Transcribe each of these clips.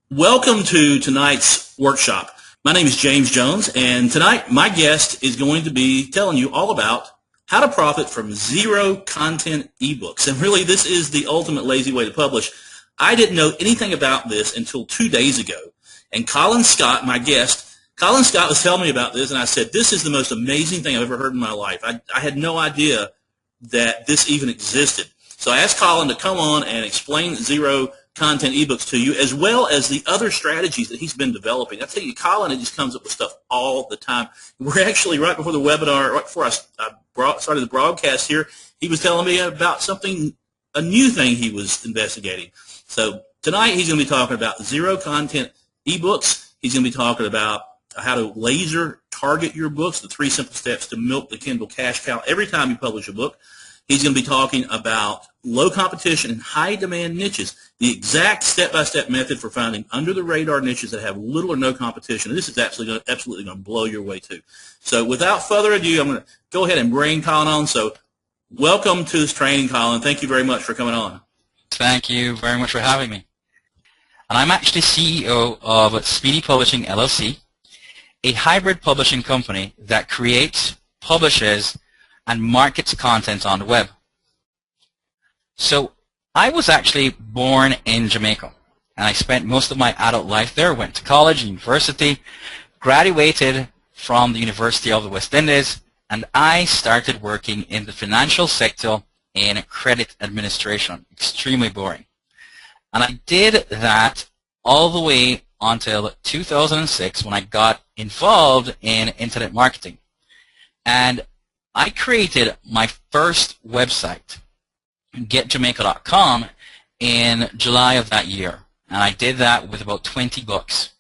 Welcome to tonight's workshop. My name is James Jones, and tonight my guest is going to be telling you all about how to profit from zero content ebooks. And really, this is the ultimate lazy way to publish. I didn't know anything about this until 2 days ago. And Colin Scott, my guest, Colin Scott was telling me about this, and I said, this is the most amazing thing I've ever heard in my life. I had no idea that this even existed. So I asked Colin to come on and explain zero content ebooks to you, as well as the other strategies that he's been developing. I tell you, Colin, it just comes up with stuff all the time. We're actually, right before the webinar, right before I started the broadcast here, he was telling me about a new thing he was investigating. So tonight he's going to be talking about zero content ebooks. He's going to be talking about how to laser target your books, the 3 simple steps to milk the Kindle cash cow every time you publish a book. He's going to be talking about low competition and high demand niches, the exact step-by-step method for finding under-the-radar niches that have little or no competition. And this is absolutely going to blow your way too. So without further ado, I'm going to go ahead and bring Colin on. So welcome to this training, Colin. Thank you very much for coming on. Thank you very much for having me. And I'm actually CEO of Speedy Publishing LLC, a hybrid publishing company that creates, publishes, and markets content on the web. So I was actually born in Jamaica, and I spent most of my adult life there, went to college, university, graduated from the University of the West Indies, and I started working in the financial sector in credit administration. Extremely boring. And I did that all the way until 2006 when I got involved in internet marketing. And I created my first website, getjamaica.com, in July of that year. And I did that with about 20 books.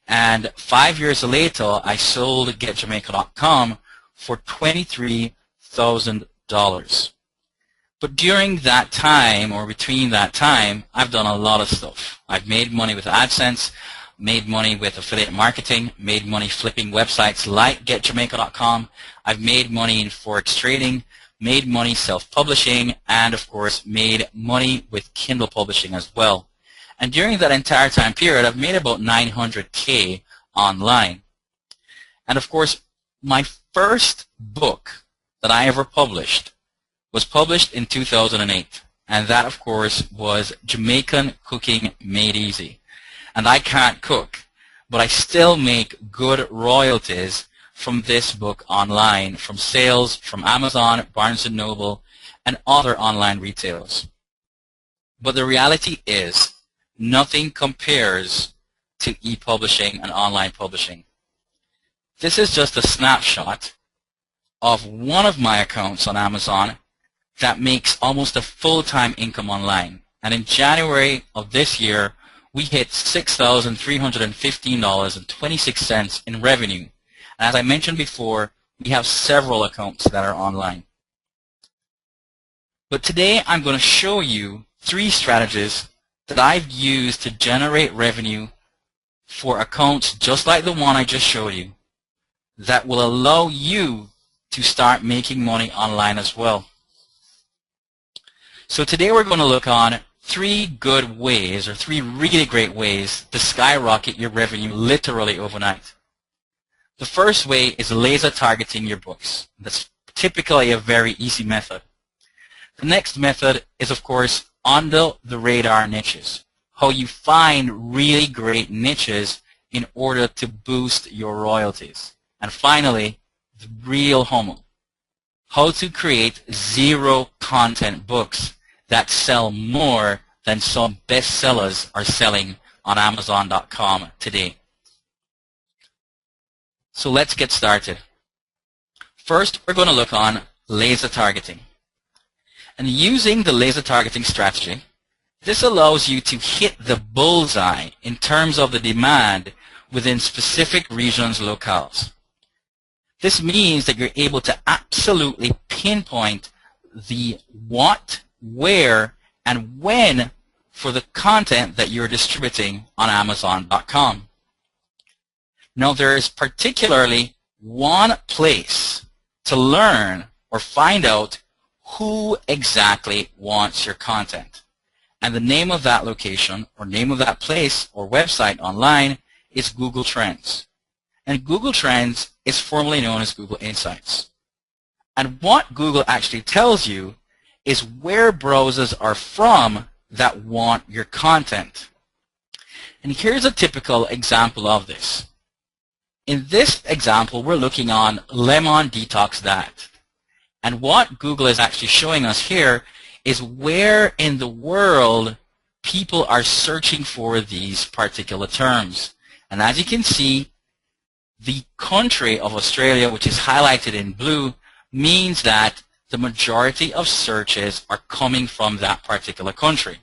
And 5 years later, I sold getjamaica.com for $23,000. But during that time, or between that time, I've done a lot of stuff. I've made money with AdSense, made money with affiliate marketing, made money flipping websites like getjamaica.com. I've made money in Forex trading, made money self-publishing, and of course made money with Kindle publishing as well. And during that entire time period, I've made about $900K online. And of course, my first book that I ever published was published in 2008. And that, of course, was Jamaican Cooking Made Easy. And I can't cook, but I still make good royalties from this book online, from sales from Amazon, Barnes & Noble, and other online retailers. But the reality is, nothing compares to e-publishing and online publishing. This is just a snapshot of one of my accounts on Amazon that makes almost a full-time income online. And in January of this year, we hit $6,315.26 in revenue. And as I mentioned before, we have several accounts that are online. But today I'm going to show you 3 strategies that I've used to generate revenue for accounts just like the one I just showed you that will allow you to start making money online as well. So today we're going to look on 3 good ways, or 3 really great ways to skyrocket your revenue literally overnight. The first way is laser targeting your books. That's typically a very easy method. The next method is, of course, under the radar niches. How you find really great niches in order to boost your royalties. And finally, the real homo. How to create zero content books that sell more than some bestsellers are selling on Amazon.com today. So let's get started. First, we're going to look on laser targeting. And using the laser targeting strategy, this allows you to hit the bullseye in terms of the demand within specific regions, locales. This means that you're able to absolutely pinpoint the what, where, and when for the content that you're distributing on Amazon.com. Now, there is particularly one place to learn or find out who exactly wants your content. And the name of that location or name of that place or website online is Google Trends. And Google Trends is formerly known as Google Insights. And what Google actually tells you is where browsers are from that want your content. And here's a typical example of this. In this example, we're looking on Lemon Detox That. And what Google is actually showing us here is where in the world people are searching for these particular terms. And as you can see, the country of Australia, which is highlighted in blue, means that the majority of searches are coming from that particular country.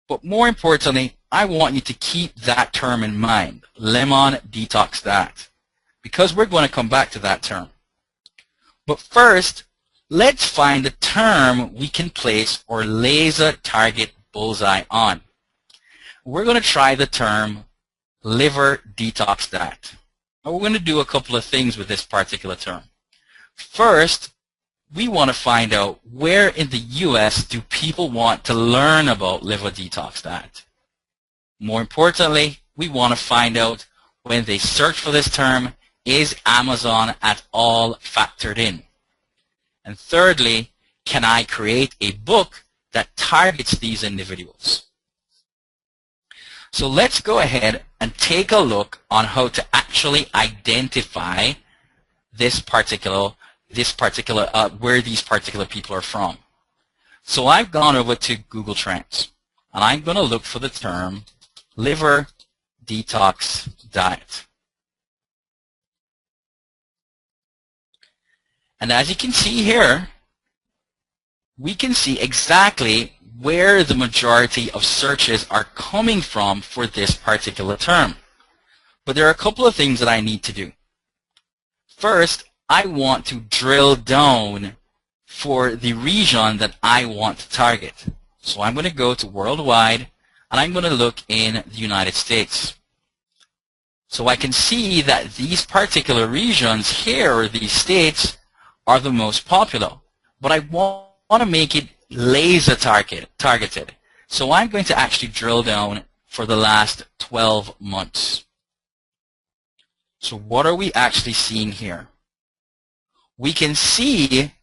But more importantly, I want you to keep that term in mind, Lemon Detox That, because we're going to come back to that term. But first, let's find a term we can place or laser target bullseye on. We're going to try the term liver detox that. Now we're going to do a couple of things with this particular term. First, we want to find out where in the US do people want to learn about liver detox that. More importantly, we want to find out when they search for this term, is Amazon at all factored in? And thirdly, can I create a book that targets these individuals? So let's go ahead and take a look on how to actually identify this particular where these particular people are from. So I've gone over to Google Trends, and I'm going to look for the term liver detox diet. And as you can see here, we can see exactly where the majority of searches are coming from for this particular term. But there are a couple of things that I need to do. First, I want to drill down for the region that I want to target. So I'm going to go to worldwide, and I'm going to look in the United States. So I can see that these particular regions here, or these states, are the most popular. But I want to make it laser targeted. So I'm going to actually drill down for the last 12 months. So what are we actually seeing here? We can see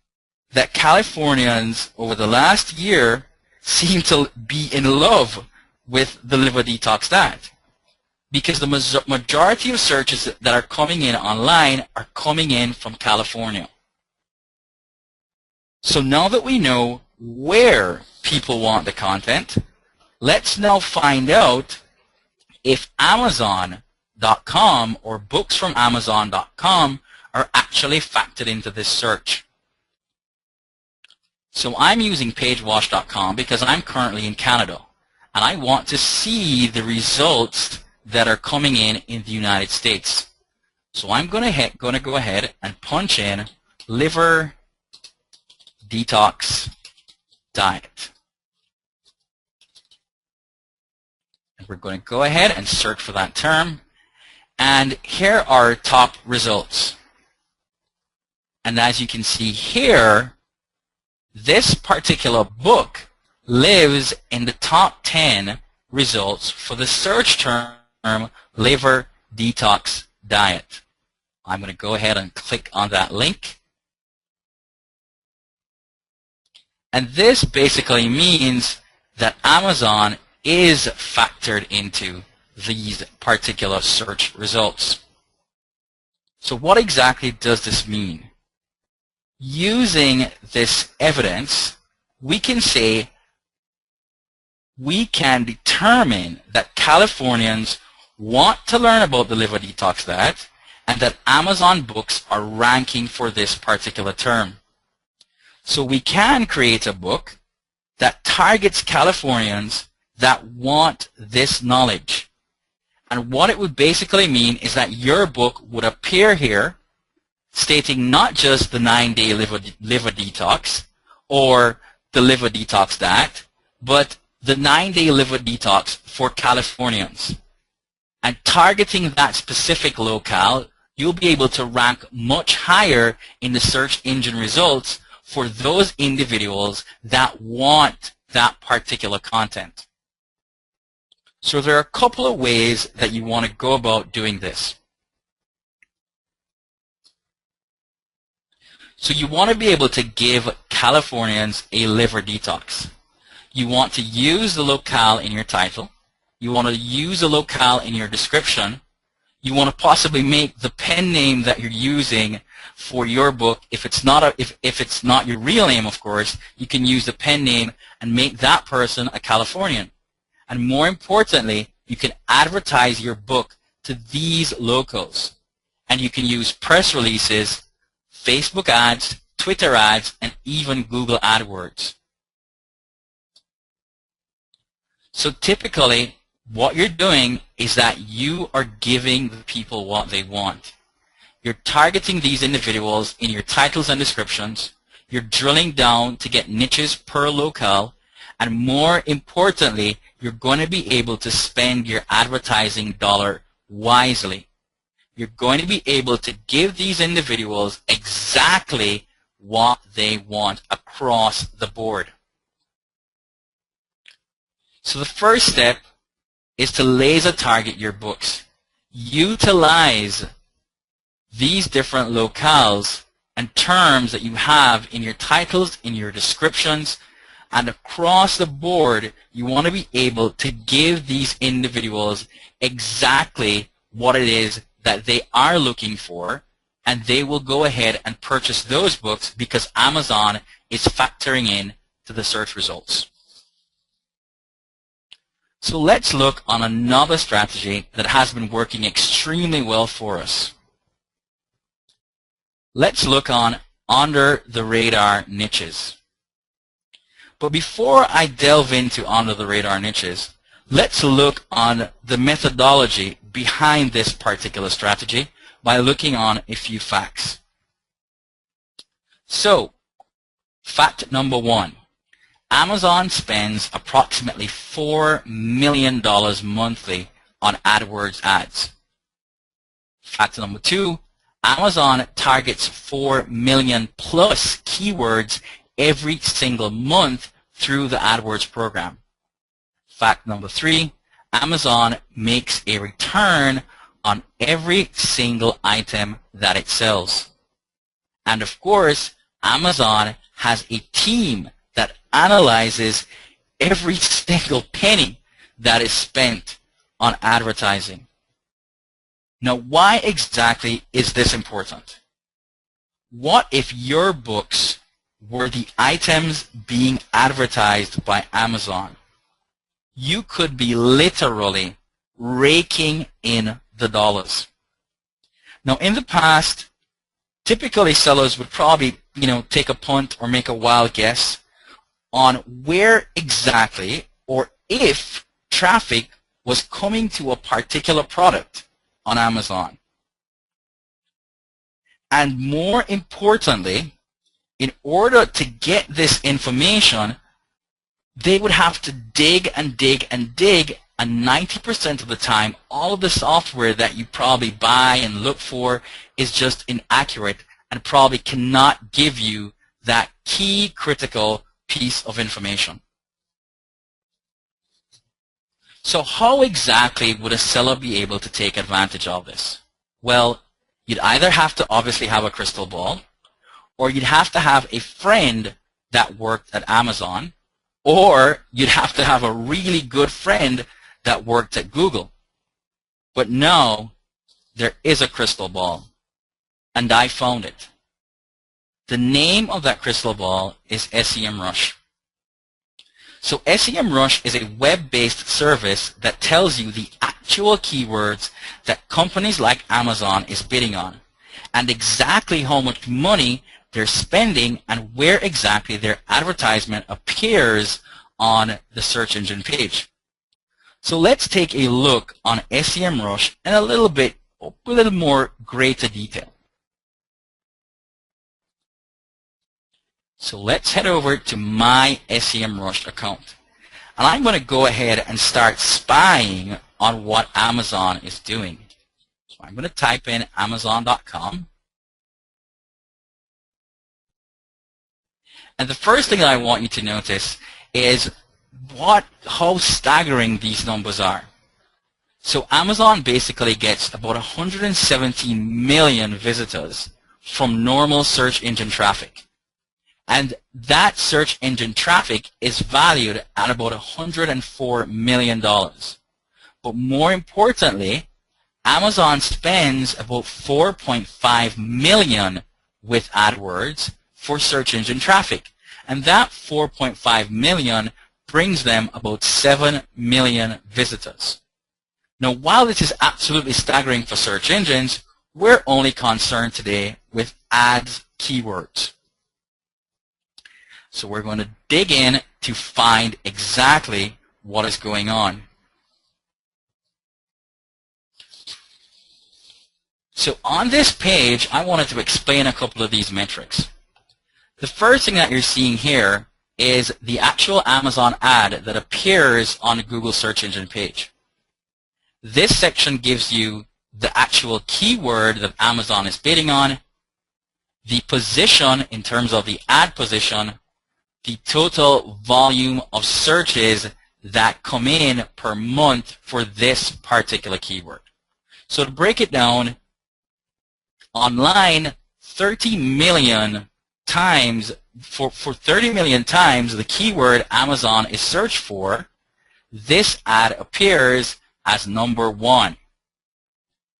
that Californians over the last year seem to be in love with the liver detox diet, because the majority of searches that are coming in online are coming in from California. So now that we know where people want the content, let's now find out if Amazon.com or books from Amazon.com are actually factored into this search. So I'm using PageWatch.com because I'm currently in Canada, and I want to see the results that are coming in the United States. So I'm going to go ahead and punch in liver detox diet. And we're going to go ahead and search for that term. And here are top results. And as you can see here, this particular book lives in the top 10 results for the search term liver detox diet. I'm going to go ahead and click on that link. And this basically means that Amazon is factored into these particular search results. So what exactly does this mean? Using this evidence, we can say we can determine that Californians want to learn about the liver detox diet and that Amazon books are ranking for this particular term. So we can create a book that targets Californians that want this knowledge. And what it would basically mean is that your book would appear here stating not just the 9-day liver detox or the liver detox diet, but the 9-day liver detox for Californians. And targeting that specific locale, you'll be able to rank much higher in the search engine results for those individuals that want that particular content. So there are a couple of ways that you want to go about doing this. So you want to be able to give Californians a liver detox. You want to use the locale in your title. You want to use the locale in your description. You want to possibly make the pen name that you're using for your book, if it's not if it's not your real name, of course, you can use the pen name and make that person a Californian. And more importantly, you can advertise your book to these locals. And you can use press releases, Facebook ads, Twitter ads, and even Google AdWords. So typically, what you're doing is that you are giving the people what they want. You're targeting these individuals in your titles and descriptions. You're drilling down to get niches per locale. And more importantly, you're going to be able to spend your advertising dollar wisely. You're going to be able to give these individuals exactly what they want across the board. So the first step is to laser target your books. Utilize these different locales and terms that you have in your titles, in your descriptions, and across the board, you want to be able to give these individuals exactly what it is that they are looking for, and they will go ahead and purchase those books because Amazon is factoring in to the search results. So let's look on another strategy that has been working extremely well for us. Let's look on under the radar niches. But before I delve into under the radar niches, let's look on the methodology behind this particular strategy by looking on a few facts. So, fact number one, Amazon spends approximately $4 million monthly on AdWords ads. Fact number two, Amazon targets 4 million plus keywords every single month through the AdWords program. Fact number three, Amazon makes a return on every single item that it sells. And of course, Amazon has a team that analyzes every single penny that is spent on advertising. Now, why exactly is this important? What if your books were the items being advertised by Amazon? You could be literally raking in the dollars. Now, in the past, typically sellers would probably, take a punt or make a wild guess on where exactly or if traffic was coming to a particular product on Amazon. And more importantly, in order to get this information, they would have to dig and dig and dig, and 90% of the time, all of the software that you probably buy and look for is just inaccurate and probably cannot give you that key critical piece of information. So how exactly would a seller be able to take advantage of this? Well, you'd either have to obviously have a crystal ball, or you'd have to have a friend that worked at Amazon, or you'd have to have a really good friend that worked at Google. But no, there is a crystal ball, and I found it. The name of that crystal ball is SEMrush. So SEMrush is a web-based service that tells you the actual keywords that companies like Amazon is bidding on, and exactly how much money they're spending and where exactly their advertisement appears on the search engine page. So let's take a look on SEMrush in a little more greater detail. So let's head over to my SEMrush account. And I'm going to go ahead and start spying on what Amazon is doing. So I'm going to type in Amazon.com. And the first thing I want you to notice is how staggering these numbers are. So Amazon basically gets about 117 million visitors from normal search engine traffic. And that search engine traffic is valued at about $104 million. But more importantly, Amazon spends about 4.5 million with AdWords for search engine traffic. And that 4.5 million brings them about 7 million visitors. Now, while this is absolutely staggering for search engines, we're only concerned today with ads keywords. So we're going to dig in to find exactly what is going on. So on this page, I wanted to explain a couple of these metrics. The first thing that you're seeing here is the actual Amazon ad that appears on the Google search engine page. This section gives you the actual keyword that Amazon is bidding on, the position in terms of the ad position, the total volume of searches that come in per month for this particular keyword. So to break it down, online 30 million times, for 30 million times the keyword Amazon is searched for, this ad appears as number 1.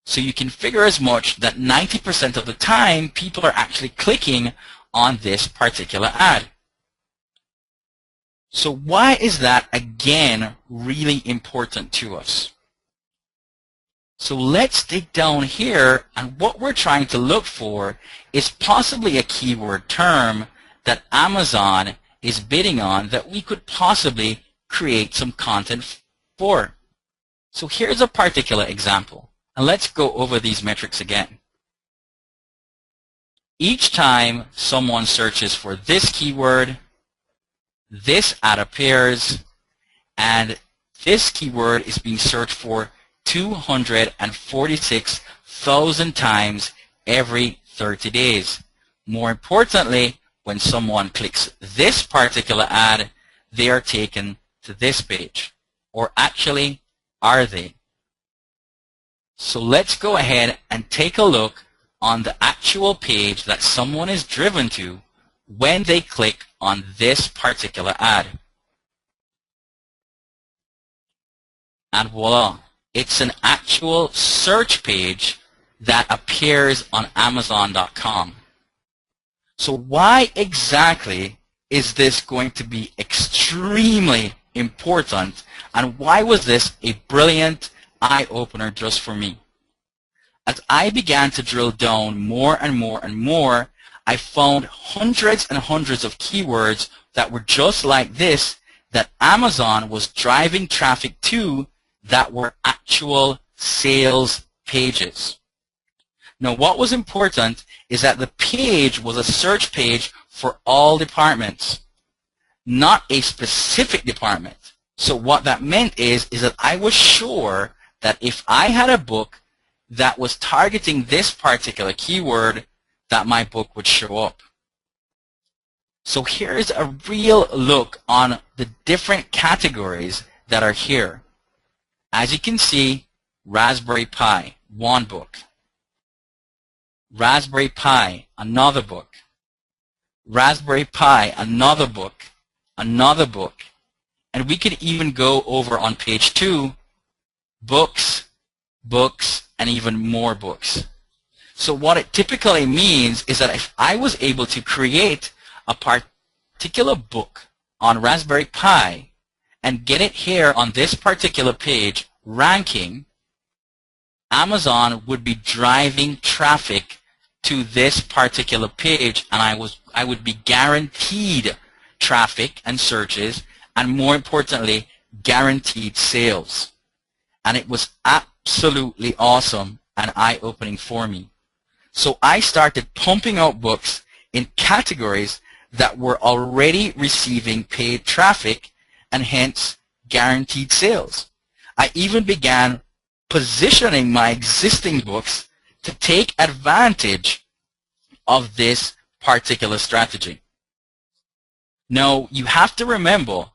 So you can figure as much that 90% of the time people are actually clicking on this particular ad. So why is that, again, really important to us? So let's dig down here, and what we're trying to look for is possibly a keyword term that Amazon is bidding on that we could possibly create some content for. So here's a particular example, and let's go over these metrics again. Each time someone searches for this keyword, this ad appears, and this keyword is being searched for 246,000 times every 30 days. More importantly, when someone clicks this particular ad, they are taken to this page. Or actually, are they? So let's go ahead and take a look on the actual page that someone is driven to when they click on this particular ad. And voila, it's an actual search page that appears on Amazon.com. So why exactly is this going to be extremely important, and why was this a brilliant eye-opener just for me? As I began to drill down more and more and more, I found hundreds and hundreds of keywords that were just like this that Amazon was driving traffic to that were actual sales pages. Now, what was important is that the page was a search page for all departments, not a specific department. So what that meant is that I was sure that if I had a book that was targeting this particular keyword, that my book would show up. So here's a real look on the different categories that are here. As you can see, Raspberry Pi, one book. Raspberry Pi, another book. Raspberry Pi, another book. Another book. And we could even go over on page 2, books, books, and even more books. So what it typically means is that if I was able to create a particular book on Raspberry Pi and get it here on this particular page ranking, Amazon would be driving traffic to this particular page, and I would be guaranteed traffic and searches, and more importantly, guaranteed sales. And it was absolutely awesome and eye-opening for me. So I started pumping out books in categories that were already receiving paid traffic and hence guaranteed sales. I even began positioning my existing books to take advantage of this particular strategy. Now, you have to remember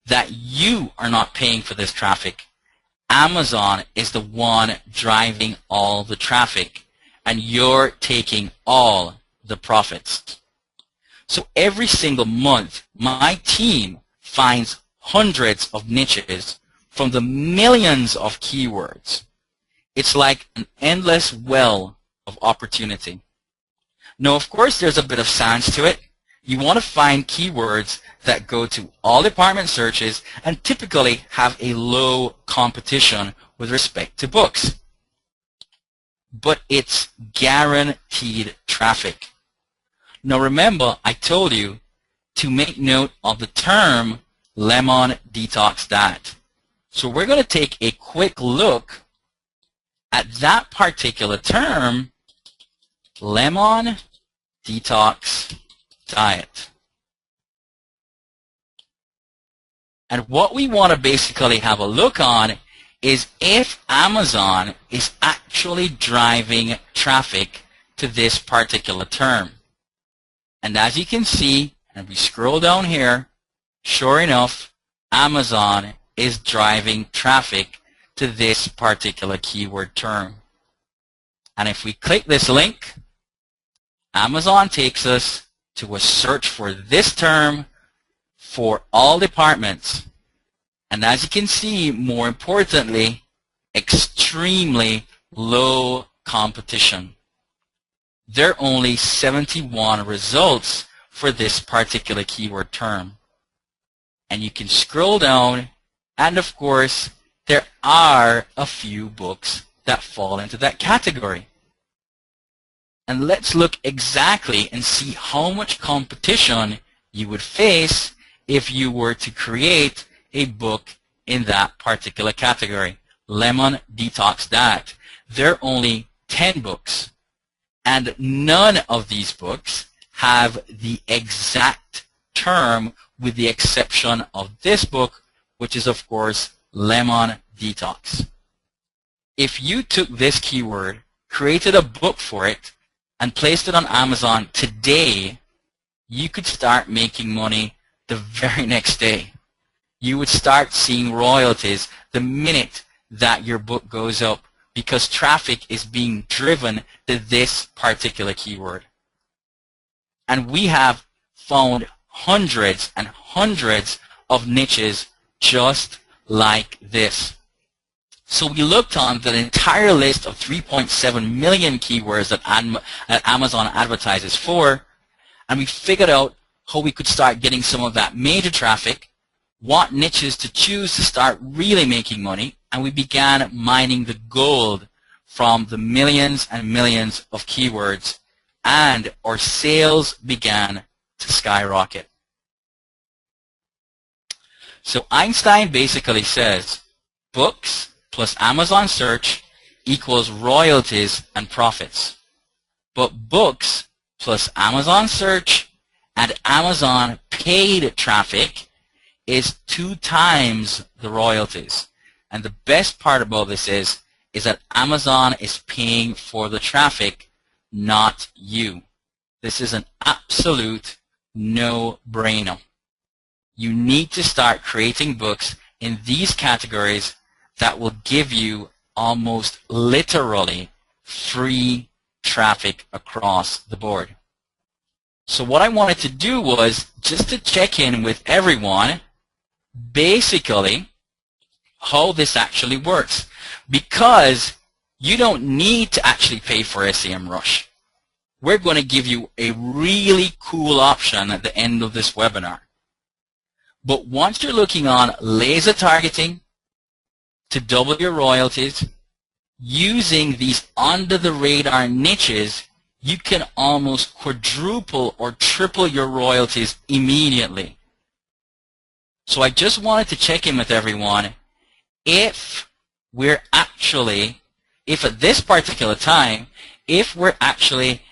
that you are not paying for this traffic. Amazon is the one driving all the traffic, and you're taking all the profits. So every single month, my team finds hundreds of niches from the millions of keywords. It's like an endless well of opportunity. Now, of course, there's a bit of science to it. You want to find keywords that go to all department searches and typically have a low competition with respect to books. But it's guaranteed traffic. Now remember, I told you to make note of the term lemon detox diet. So we're going to take a quick look at that particular term, lemon detox diet. And what we want to basically have a look on is if Amazon is actually driving traffic to this particular term. And as you can see, and we scroll down here, sure enough, Amazon is driving traffic to this particular keyword term. And if we click this link, Amazon takes us to a search for this term for all departments. And as you can see, more importantly, extremely low competition. There are only 71 results for this particular keyword term. And you can scroll down, and of course, there are a few books that fall into that category. And let's look exactly and see how much competition you would face if you were to create a book in that particular category. Lemon Detox Diet. There are only 10 books, and none of these books have the exact term with the exception of this book, which is of course Lemon Detox. If you took this keyword, created a book for it, and placed it on Amazon today, you could start making money the very next day. You would start seeing royalties the minute that your book goes up because traffic is being driven to this particular keyword. And we have found hundreds and hundreds of niches just like this. So we looked on the entire list of 3.7 million keywords that Amazon advertises for, and we figured out how we could start getting some of that major traffic, what niches to choose to start really making money, and we began mining the gold from the millions and millions of keywords, and our sales began to skyrocket. So Einstein basically says books plus Amazon search equals royalties and profits. But books plus Amazon search and Amazon paid traffic is 2 times the royalties. And the best part about this is that Amazon is paying for the traffic, not you. This is an absolute no-brainer. You need to start creating books in these categories that will give you almost literally free traffic across the board. So what I wanted to do was just to check in with everyone basically how this actually works, because you don't need to actually pay for SEMrush. We're going to give you a really cool option at the end of this webinar. But once you're looking on laser targeting to double your royalties, using these under-the-radar niches, you can almost quadruple or triple your royalties immediately. So I just wanted to check in with everyone if at this particular time, if we're actually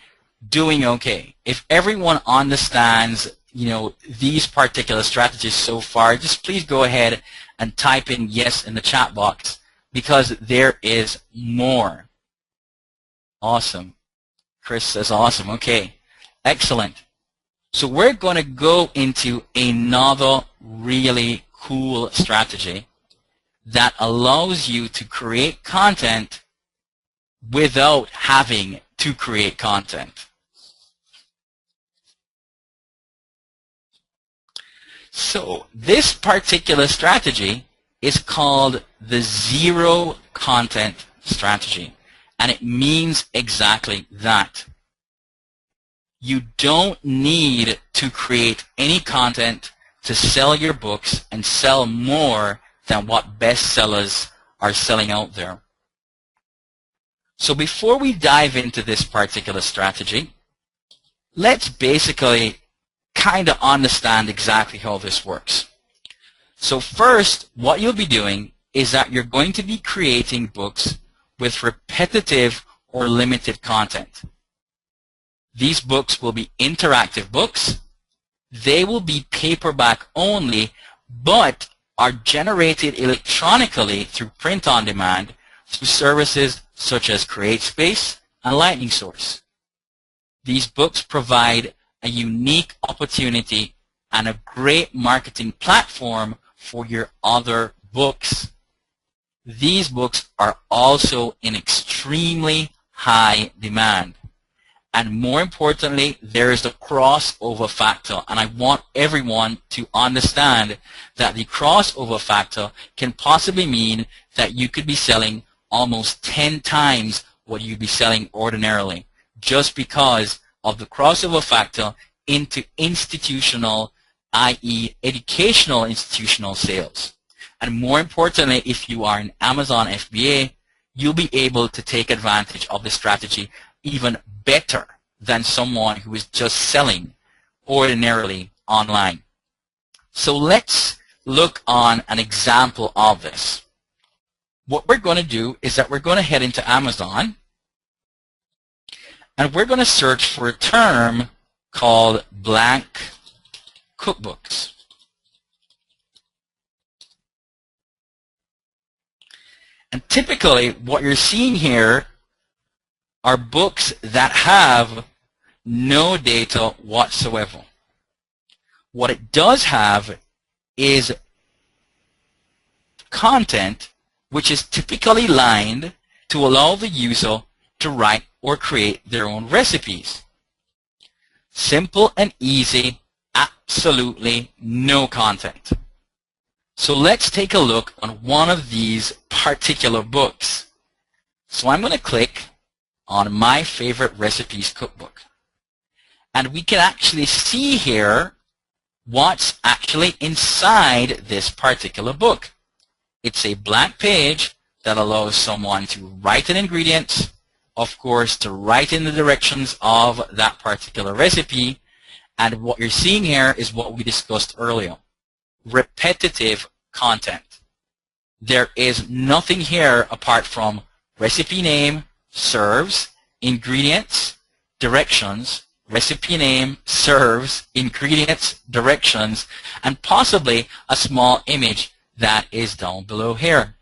doing okay. If everyone understands, these particular strategies so far, just please go ahead and type in yes in the chat box, because there is more. Awesome. Chris says awesome. Okay. Excellent. So we're going to go into another really cool strategy that allows you to create content without having to create content. So this particular strategy is called the zero content strategy, and it means exactly that. You don't need to create any content to sell your books and sell more than what bestsellers are selling out there. So before we dive into this particular strategy, let's basically kind of understand exactly how this works. So first, what you'll be doing is that you're going to be creating books with repetitive or limited content. These books will be interactive books. They will be paperback only, but are generated electronically through print on demand through services such as CreateSpace and Lightning Source. These books provide a unique opportunity and a great marketing platform for your other books. These books are also in extremely high demand. And more importantly, there is the crossover factor. And I want everyone to understand that the crossover factor can possibly mean that you could be selling almost 10 times what you'd be selling ordinarily, just because of the crossover factor into institutional, i.e. educational institutional sales. And more importantly, if you are an Amazon FBA, you'll be able to take advantage of the strategy even better than someone who is just selling ordinarily online. So let's look on an example of this. What we're going to do is that we're going to head into Amazon and we're going to search for a term called blank cookbooks. And typically what you're seeing here are books that have no data whatsoever. What it does have is content which is typically lined to allow the user to write or create their own recipes. Simple and easy, absolutely no content. So let's take a look on one of these particular books. So I'm going to click on my favorite recipes cookbook. And we can actually see here what's actually inside this particular book. It's a blank page that allows someone to write in ingredients, of course, to write in the directions of that particular recipe. And what you're seeing here is what we discussed earlier. Repetitive content. There is nothing here apart from recipe name, serves, ingredients, directions, recipe name, serves, ingredients, directions, and possibly a small image that is down below here.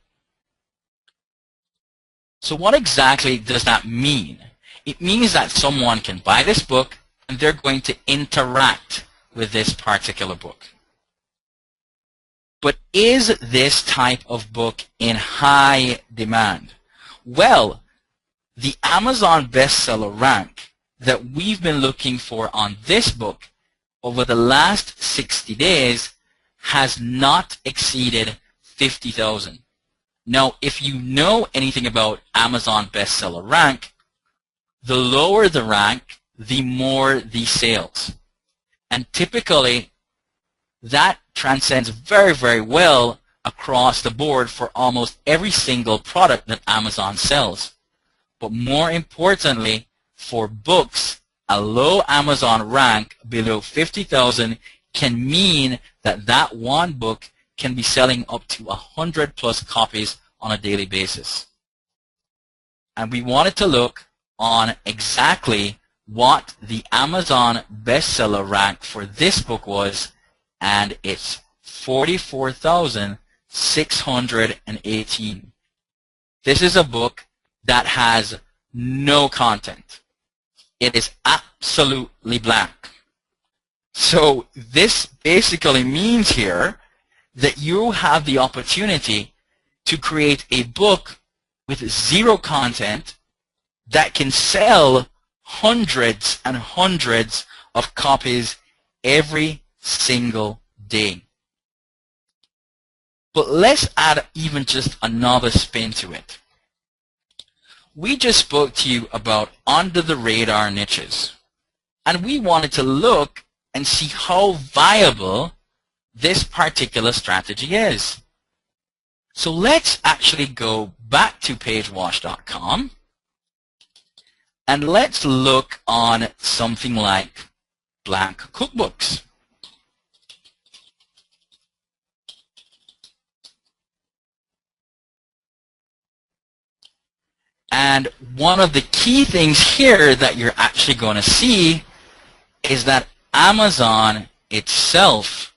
So what exactly does that mean? It means that someone can buy this book and they're going to interact with this particular book. But is this type of book in high demand? Well, the Amazon bestseller rank that we've been looking for on this book over the last 60 days has not exceeded 50,000. Now, if you know anything about Amazon bestseller rank, the lower the rank, the more the sales. And typically, that transcends very, very well across the board for almost every single product that Amazon sells. But more importantly, for books, a low Amazon rank below 50,000 can mean that that one book can be selling up to 100 plus copies on a daily basis. And we wanted to look on exactly what the Amazon bestseller rank for this book was, and it's 44,618. This is a book that has no content. It is absolutely blank. So this basically means here that you have the opportunity to create a book with zero content that can sell hundreds and hundreds of copies every single day. But let's add even just another spin to it. We just spoke to you about under-the-radar niches, and we wanted to look and see how viable this particular strategy is. So let's actually go back to pagewash.com and let's look on something like blank cookbooks. And one of the key things here that you're actually going to see is that Amazon itself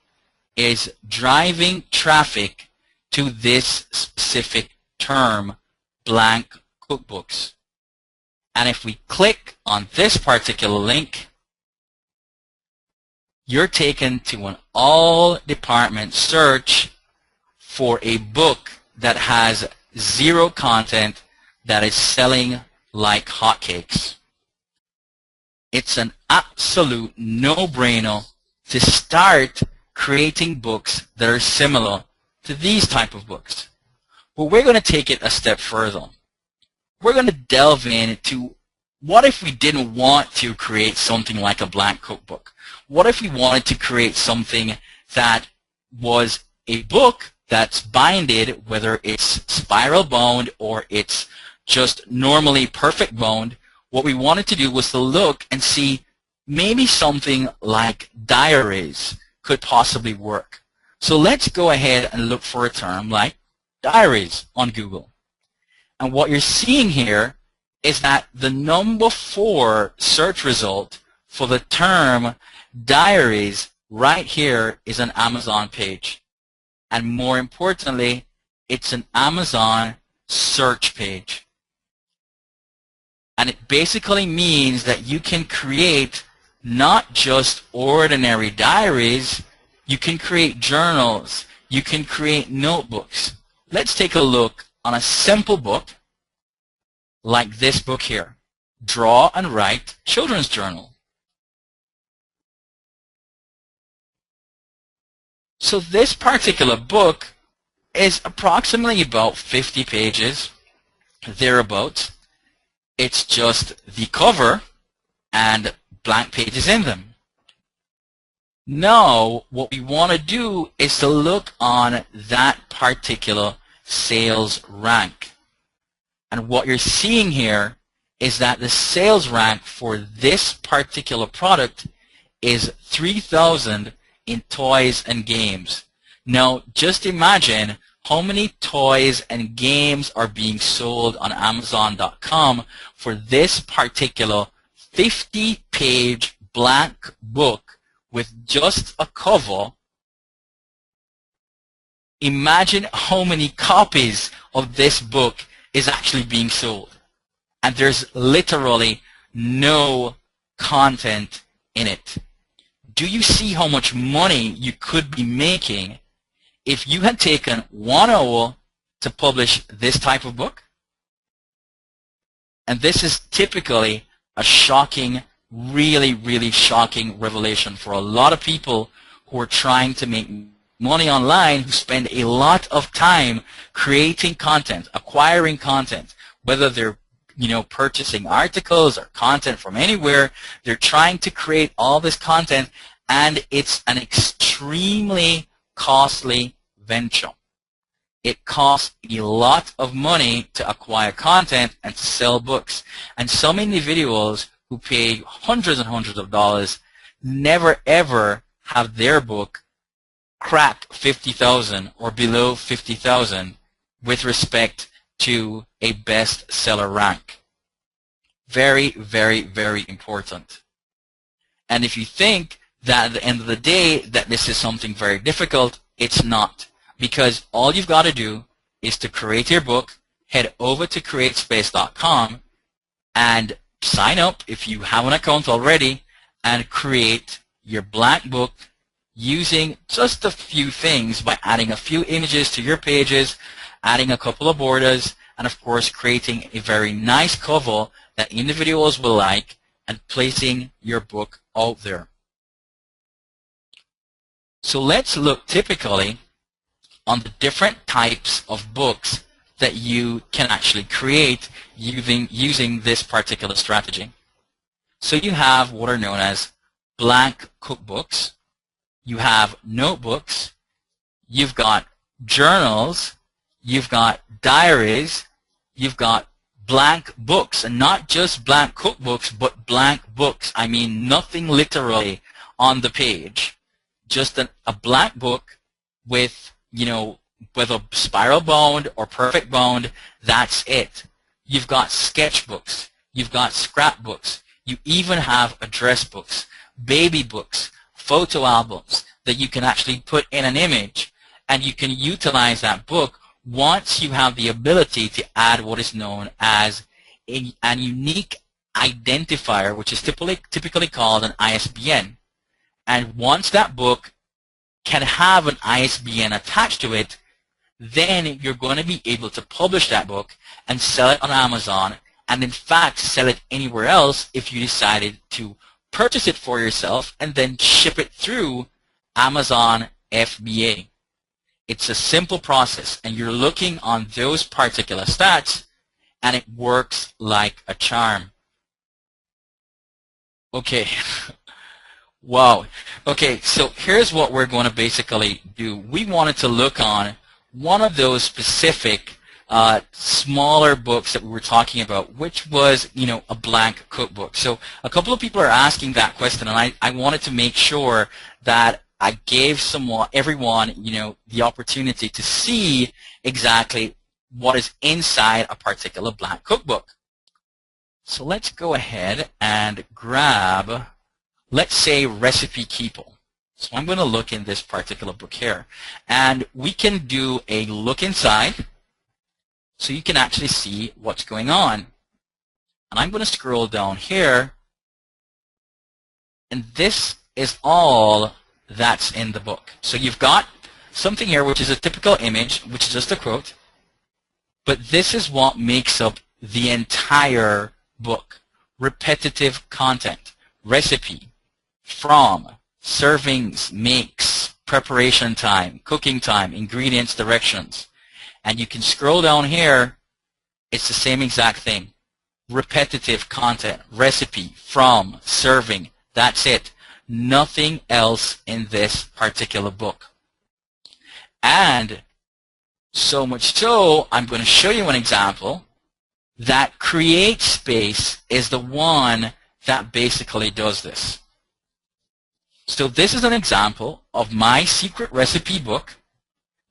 is driving traffic to this specific term, blank cookbooks. And if we click on this particular link, you're taken to an all-department search for a book that has zero content that is selling like hotcakes. It's an absolute no-brainer to start creating books that are similar to these type of books. But we're going to take it a step further. We're going to delve into what if we didn't want to create something like a blank cookbook? What if we wanted to create something that was a book that's binded, whether it's spiral bound or it's just normally perfect bound? What we wanted to do was to look and see maybe something like diaries could possibly work. So let's go ahead and look for a term like diaries on Google. And what you're seeing here is that the number 4 search result for the term diaries right here is an Amazon page. And more importantly, it's an Amazon search page. And it basically means that you can create not just ordinary diaries, you can create journals, you can create notebooks. Let's take a look on a simple book like this book here, Draw and Write Children's Journal. So this particular book is approximately about 50 pages, thereabouts. It's just the cover and blank pages in them. Now, what we want to do is to look on that particular sales rank. And what you're seeing here is that the sales rank for this particular product is 3,000 in toys and games. Now, just imagine how many toys and games are being sold on Amazon.com for this particular 50-page blank book with just a cover. Imagine how many copies of this book is actually being sold. And there's literally no content in it. Do you see how much money you could be making if you had taken 1 hour to publish this type of book? And this is typically a shocking, really shocking revelation for a lot of people who are trying to make money online, who spend a lot of time creating content, acquiring content, whether they're purchasing articles or content from anywhere. They're trying to create all this content, and it's an extremely costly venture. It costs a lot of money to acquire content and to sell books. And some individuals who pay hundreds and hundreds of dollars never ever have their book crack 50,000 or below 50,000 with respect to a bestseller rank. Very, very important. And if you think that at the end of the day that this is something very difficult, it's not. Because all you've got to do is to create your book, head over to createspace.com and sign up if you have an account already and create your blank book using just a few things by adding a few images to your pages, adding a couple of borders, and of course creating a very nice cover that individuals will like and placing your book out there. So let's look typically on the different types of books that you can actually create using this particular strategy. So you have what are known as blank cookbooks, you have notebooks, you've got journals, you've got diaries, you've got blank books, and not just blank cookbooks, but blank books. I mean nothing literally on the page, just a blank book with, whether spiral bound or perfect bound, that's it. You've got sketchbooks, you've got scrapbooks, you even have address books, baby books, photo albums that you can actually put in an image, and you can utilize that book once you have the ability to add what is known as a unique identifier, which is typically called an ISBN. And once that book can have an ISBN attached to it, then you're going to be able to publish that book and sell it on Amazon, and in fact sell it anywhere else if you decided to purchase it for yourself and then ship it through Amazon FBA. It's a simple process, and you're looking on those particular stats, and it works like a charm. Okay. Wow. Okay, so here's what we're going to basically do. We wanted to look on one of those specific smaller books that we were talking about, which was, a blank cookbook. So a couple of people are asking that question, and I wanted to make sure that I gave everyone, the opportunity to see exactly what is inside a particular blank cookbook. So let's go ahead and grab, let's say, Recipe Keeper. So I'm going to look in this particular book here, and we can do a look inside so you can actually see what's going on. And I'm going to scroll down here, and this is all that's in the book. So you've got something here which is a typical image, which is just a quote, but this is what makes up the entire book. Repetitive content, recipe, from, servings, makes, preparation time, cooking time, ingredients, directions. And you can scroll down here, it's the same exact thing. Repetitive content, recipe, from, serving, that's it. Nothing else in this particular book. And so much so, I'm going to show you an example that CreateSpace is the one that basically does this. So this is an example of my secret recipe book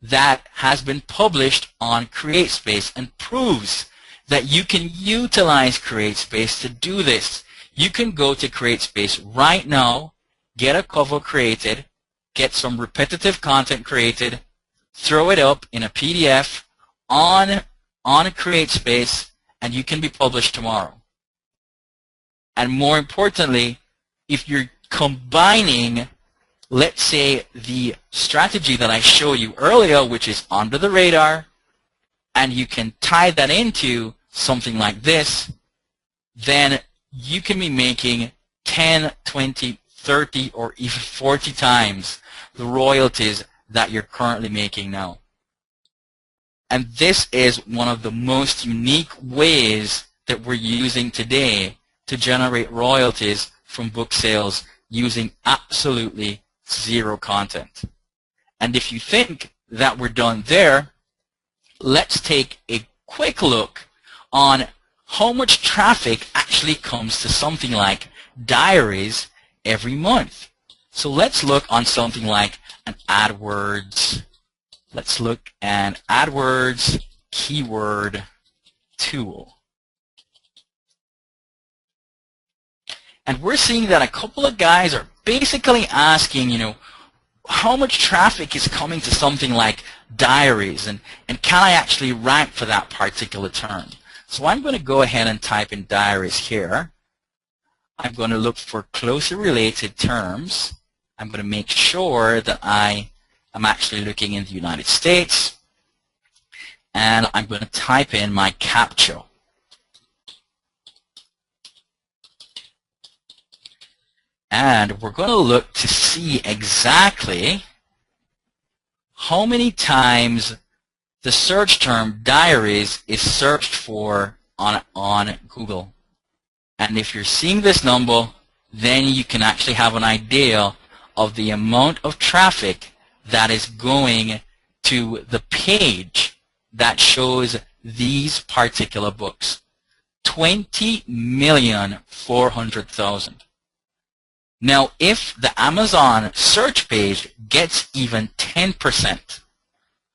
that has been published on CreateSpace and proves that you can utilize CreateSpace to do this. You can go to CreateSpace right now, get a cover created, get some repetitive content created, throw it up in a PDF on CreateSpace, and you can be published tomorrow. And more importantly, if you're combining, let's say, the strategy that I showed you earlier, which is under the radar, and you can tie that into something like this, then you can be making 10, 20, 30, or even 40 times the royalties that you're currently making now. And this is one of the most unique ways that we're using today to generate royalties from book sales using absolutely zero content. And if you think that we're done there, let's take a quick look on how much traffic actually comes to something like diaries every month. So let's look on something like an AdWords. Let's look at AdWords keyword tool. And we're seeing that a couple of guys are basically asking, how much traffic is coming to something like diaries, and can I actually rank for that particular term? So I'm going to go ahead and type in diaries here. I'm going to look for closely related terms, I'm going to make sure that I am actually looking in the United States, and I'm going to type in my CAPTCHA. And we're going to look to see exactly how many times the search term diaries is searched for on Google. And if you're seeing this number, then you can actually have an idea of the amount of traffic that is going to the page that shows these particular books. 20,400,000. Now, if the Amazon search page gets even 10%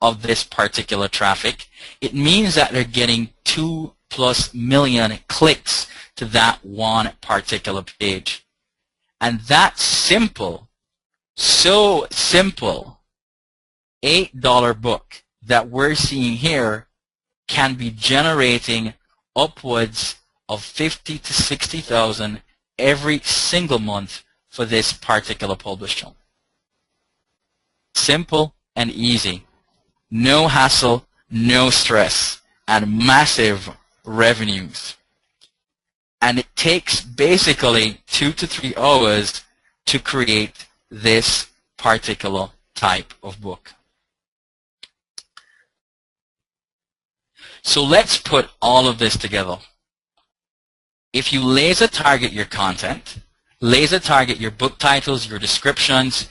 of this particular traffic, it means that they're getting 2+ million clicks to that one particular page. And that simple, so simple, $8 book that we're seeing here can be generating upwards of 50 to 60,000 every single month for this particular publisher. Simple and easy. No hassle, no stress, and massive revenues. And it takes basically 2 to 3 hours to create this particular type of book. So let's put all of this together. If you laser target your content, laser target your book titles, your descriptions,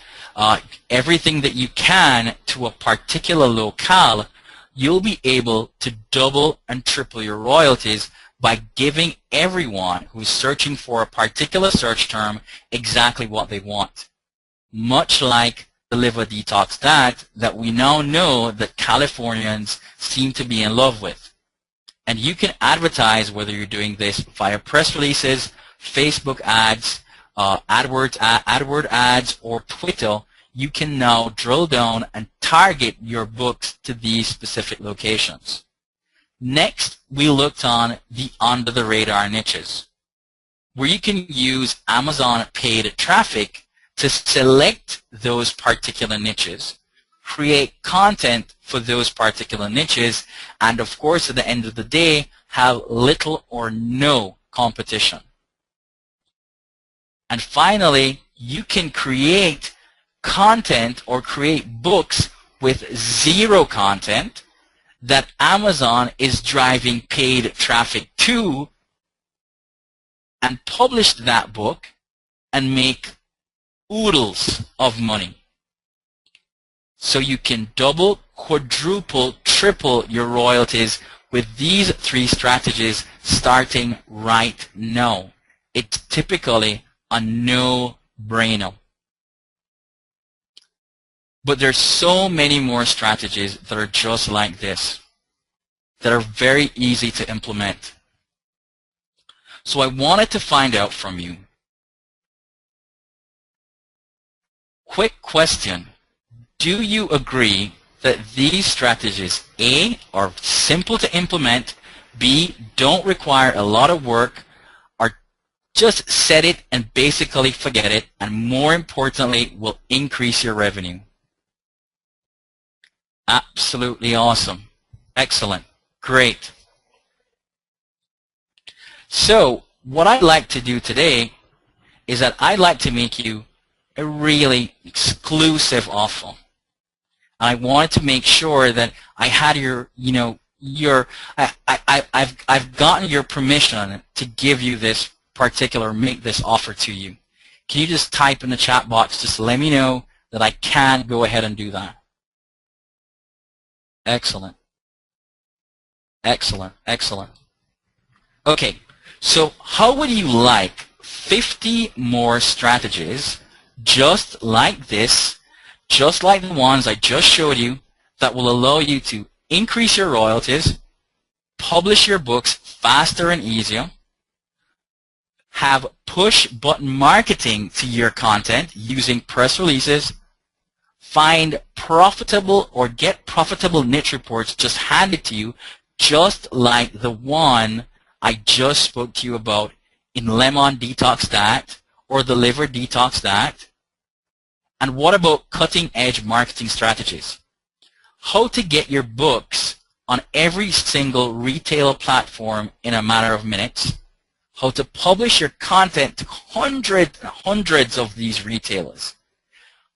everything that you can to a particular locale, you'll be able to double and triple your royalties by giving everyone who's searching for a particular search term exactly what they want. Much like the liver detox diet that we now know that Californians seem to be in love with. And you can advertise whether you're doing this via press releases, Facebook ads, AdWord ads, or Twitter. You can now drill down and target your books to these specific locations. Next, we looked on the under-the-radar niches, where you can use Amazon paid traffic to select those particular niches, create content for those particular niches, and of course, at the end of the day, have little or no competition. And finally, you can create content or create books with zero content that Amazon is driving paid traffic to, and publish that book and make oodles of money. So you can double, quadruple, triple your royalties with these 3 strategies starting right now. It's typically a no-brainer. But there's so many more strategies that are just like this, that are very easy to implement. So I wanted to find out from you. Quick question. Do you agree that these strategies, A, are simple to implement, B, don't require a lot of work, or just set it and basically forget it, and more importantly, will increase your revenue? Absolutely awesome. Excellent. Great. So what I'd like to do today is that I'd like to make you a really exclusive offer. I wanted to make sure that I had I've gotten your permission to give you this particular, make this offer to you. Can you just type in the chat box, just let me know that I can go ahead and do that? Excellent. Excellent. Excellent. Okay, so how would you like 50 more strategies just like this, just like the ones I just showed you, that will allow you to increase your royalties, publish your books faster and easier, have push button marketing to your content using press releases, find profitable or get profitable niche reports just handed to you, just like the one I just spoke to you about in Lemon Detox Diet or the Liver Detox Diet, And what about cutting-edge marketing strategies? How to get your books on every single retail platform in a matter of minutes. How to publish your content to hundreds of these retailers.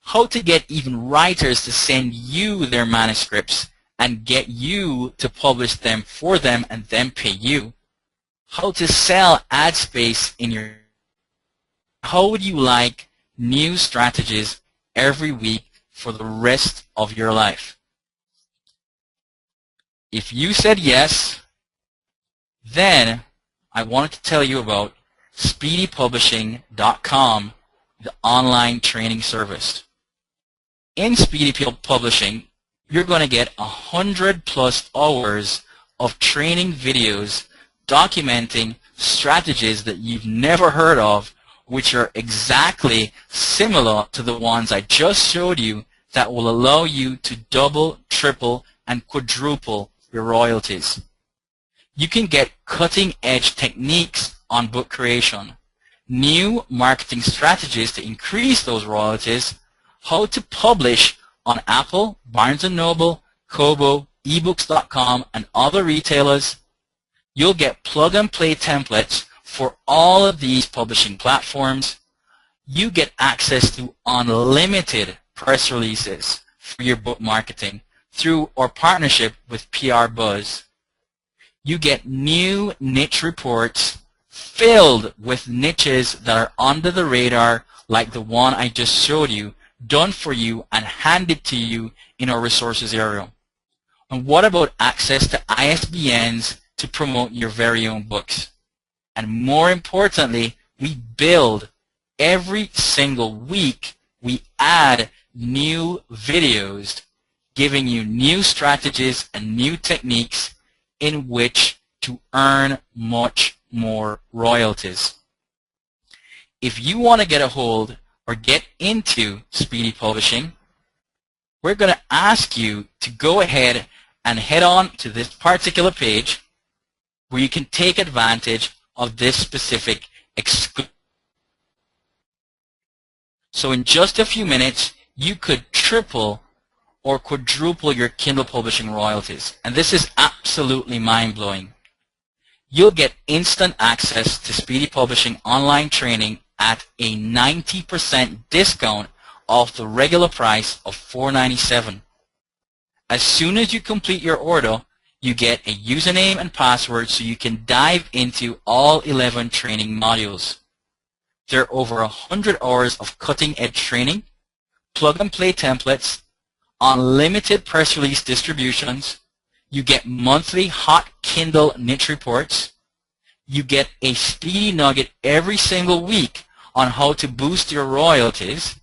How to get even writers to send you their manuscripts and get you to publish them for them and then pay you. How to sell ad space in your... How would you like new strategies every week for the rest of your life? If you said yes, then I wanted to tell you about speedypublishing.com, the online training service. In Speedy Publishing, you're going to get 100+ hours of training videos documenting strategies that you've never heard of, which are exactly similar to the ones I just showed you, that will allow you to double, triple, and quadruple your royalties. You can get cutting-edge techniques on book creation, new marketing strategies to increase those royalties, how to publish on Apple, Barnes & Noble, Kobo, ebooks.com, and other retailers. You'll get plug-and-play templates for all of these publishing platforms. You get access to unlimited press releases for your book marketing through our partnership with PR Buzz. You get new niche reports filled with niches that are under the radar, like the one I just showed you, done for you and handed to you in our resources area. And what about access to ISBNs to promote your very own books? And more importantly, we build every single week. We add new videos giving you new strategies and new techniques in which to earn much more royalties. If you want to get a hold or get into Speedy Publishing, we're going to ask you to go ahead and head on to this particular page where you can take advantage of this specific exclusive. So in just a few minutes, you could triple or quadruple your Kindle publishing royalties. And this is absolutely mind-blowing. You'll get instant access to Speedy Publishing online training at a 90% discount off the regular price of $4.97. As soon as you complete your order, you get a username and password so you can dive into all 11 training modules. There are over 100 hours of cutting-edge training, plug-and-play templates, unlimited press release distributions. You get monthly hot Kindle niche reports. You get a Speedy Nugget every single week on how to boost your royalties.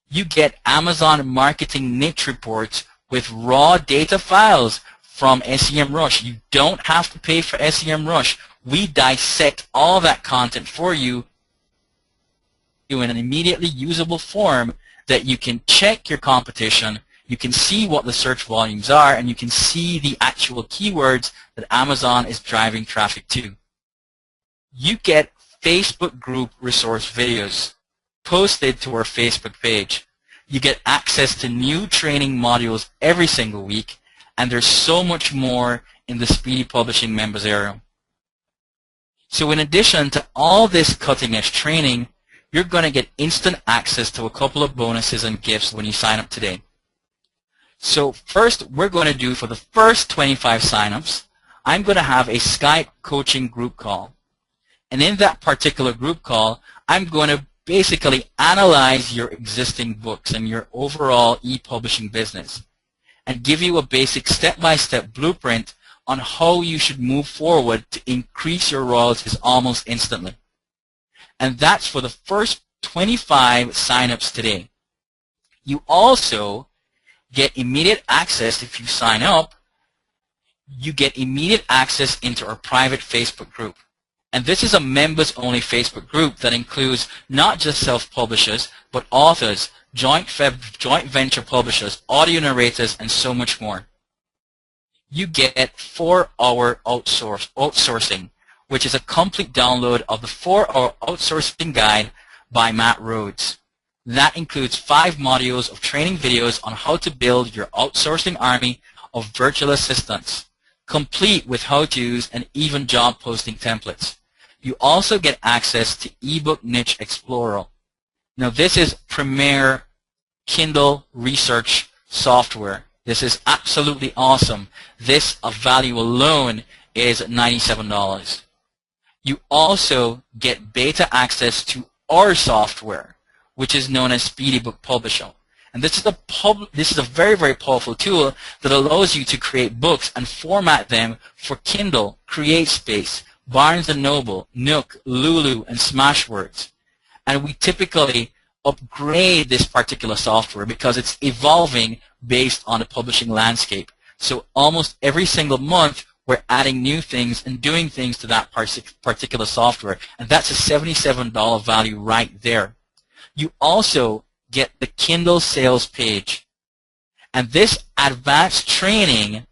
You get Amazon marketing niche reports with raw data files from SEMrush. You don't have to pay for SEMrush. We dissect all that content for you in an immediately usable form that you can check your competition, you can see what the search volumes are, and you can see the actual keywords that Amazon is driving traffic to. You get Facebook group resource videos posted to our Facebook page. You get access to new training modules every single week, and there's so much more in the Speedy Publishing members area. So in addition to all this cutting-edge training, you're going to get instant access to a couple of bonuses and gifts when you sign up today. So first, we're going to do, for the first 25 signups, I'm going to have a Skype coaching group call. And in that particular group call, I'm going to basically analyze your existing books and your overall e-publishing business and give you a basic step-by-step blueprint on how you should move forward to increase your royalties almost instantly. And that's for the first 25 signups today. You also get immediate access. If you sign up, you get immediate access into our private Facebook group. And this is a members-only Facebook group that includes not just self-publishers, but authors, joint venture publishers, audio narrators, and so much more. You get 4-hour outsourcing, which is a complete download of the 4-hour outsourcing guide by Matt Rhodes. That includes 5 modules of training videos on how to build your outsourcing army of virtual assistants, complete with how-tos and even job posting templates. You also get access to eBook Niche Explorer. Now this is premier Kindle research software. This is absolutely awesome. This value alone is $97. You also get beta access to our software, which is known as Speedy Book Publisher. And this is a very, very powerful tool that allows you to create books and format them for Kindle, CreateSpace, Barnes & Noble, Nook, Lulu, and Smashwords. And we typically upgrade this particular software because it's evolving based on the publishing landscape. So almost every single month, we're adding new things and doing things to that particular software. And that's a $77 value right there. You also get the Kindle sales page. And this advanced training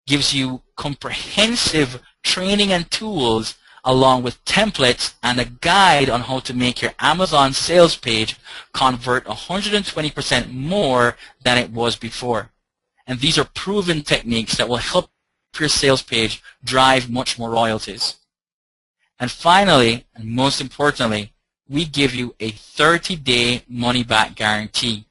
gives you comprehensive training and tools along with templates and a guide on how to make your Amazon sales page convert 120% more than it was before. And these are proven techniques that will help your sales page drive much more royalties. And finally, and most importantly, we give you a 30-day money-back guarantee.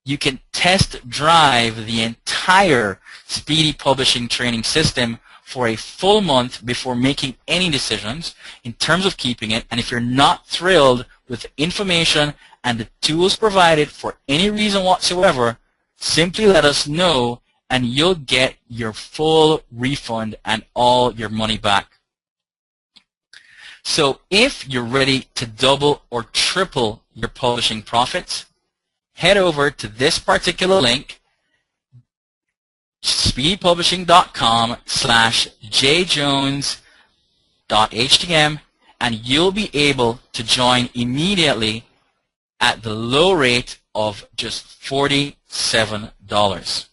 You can test drive the entire Speedy Publishing training system for a full month before making any decisions in terms of keeping it. And if you're not thrilled with the information and the tools provided for any reason whatsoever, simply let us know and you'll get your full refund and all your money back. So if you're ready to double or triple your publishing profits, head over to this particular link, speedypublishing.com/jjones.htm, and you'll be able to join immediately at the low rate of just $47.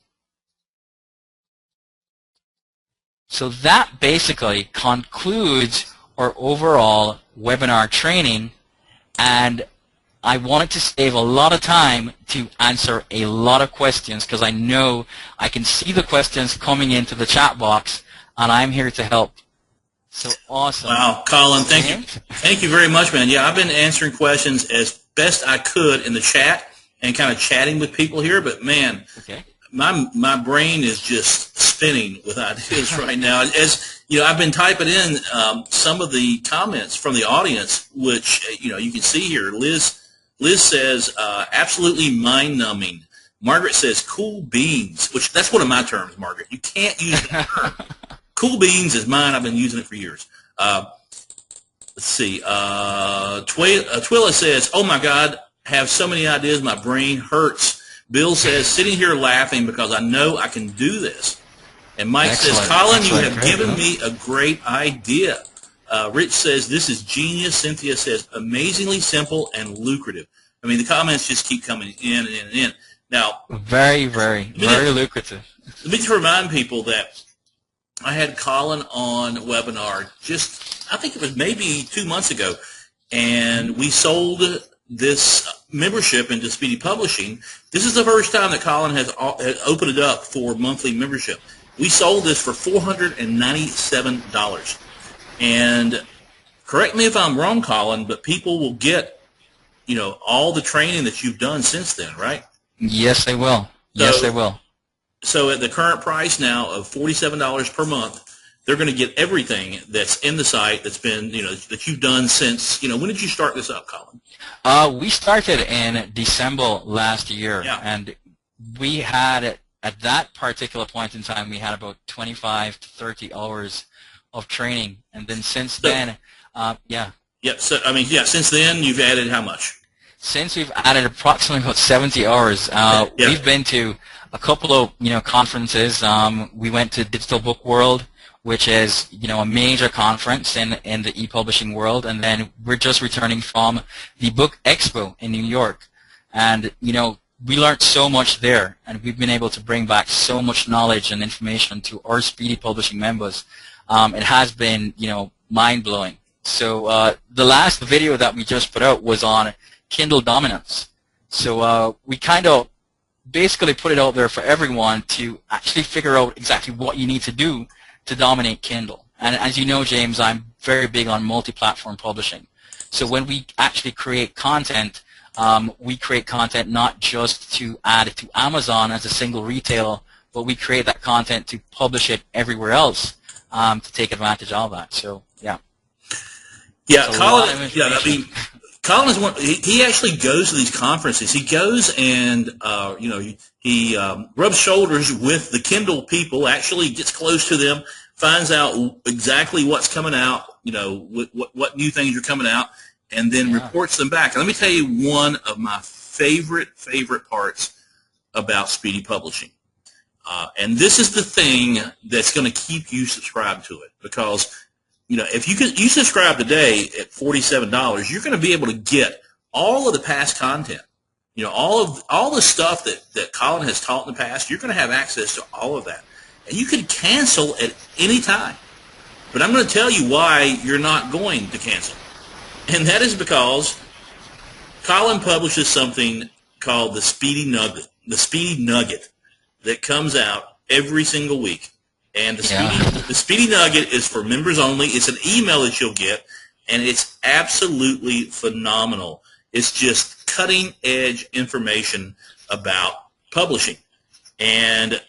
So that basically concludes our overall webinar training, and I wanted to save a lot of time to answer a lot of questions because I know I can see the questions coming into the chat box, and I'm here to help. So awesome. Wow, Colin, thank you. Thank you very much, man. Yeah, I've been answering questions as best I could in the chat and kind of chatting with people here, but man, okay. My brain is just spinning with ideas right now. As you know, I've been typing in some of the comments from the audience, which you can see here. Liz says absolutely mind-numbing. Margaret says cool beans, which that's one of my terms, Margaret. You can't use the term. Cool beans is mine. I've been using it for years. Let's see. Twilla says, oh my God, have so many ideas. My brain hurts. Bill says, sitting here laughing because I know I can do this. And Mike says, Colin, you have given me a great idea. Rich says, this is genius. Cynthia says, amazingly simple and lucrative. I mean, the comments just keep coming in and in and in. Now, very lucrative. Let me just remind people that I had Colin on webinar I think it was maybe 2 months ago, and we sold this membership into Speedy Publishing. This is the first time that Colin has opened it up for monthly membership. We sold this for $497. And correct me if I'm wrong, Colin, but people will get, all the training that you've done since then, right? Yes, they will. Yes, they will. So at the current price now of $47 per month, they're going to get everything that's in the site that's been, that you've done since, when did you start this up, Colin? We started in December last year, and we had, at that particular point in time, we had about 25 to 30 hours of training, and then since then, since then, you've added how much? Since we've added approximately about 70 hours, we've been to a couple of, conferences. We went to Digital Book World, which is, a major conference in the e-publishing world. And then we're just returning from the Book Expo in New York. And, we learned so much there, and we've been able to bring back so much knowledge and information to our Speedy Publishing members. It has been, mind-blowing. So the last video that we just put out was on Kindle dominance. So we kind of basically put it out there for everyone to actually figure out exactly what you need to do to dominate Kindle. And as you know, James, I'm very big on multi-platform publishing. So when we actually create content, we create content not just to add it to Amazon as a single retailer, but we create that content to publish it everywhere else to take advantage of that. So, yeah. Yeah, Colin. Yeah, I mean, Colin is one. He actually goes to these conferences. He goes and he rubs shoulders with the Kindle people. Actually, gets close to them, finds out exactly what's coming out. What new things are coming out, and then reports them back. And let me tell you one of my favorite parts about Speedy Publishing. And this is the thing that's going to keep you subscribed to it, because if you subscribe today at $47, you're going to be able to get all of the past content. All the stuff that Colin has taught in the past. You're going to have access to all of that, and you can cancel at any time. But I'm going to tell you why you're not going to cancel, and that is because Colin publishes something called the Speedy Nugget. The Speedy Nugget that comes out every single week. And the Speedy Nugget is for members only. It's an email that you'll get, and it's absolutely phenomenal. It's just cutting-edge information about publishing. And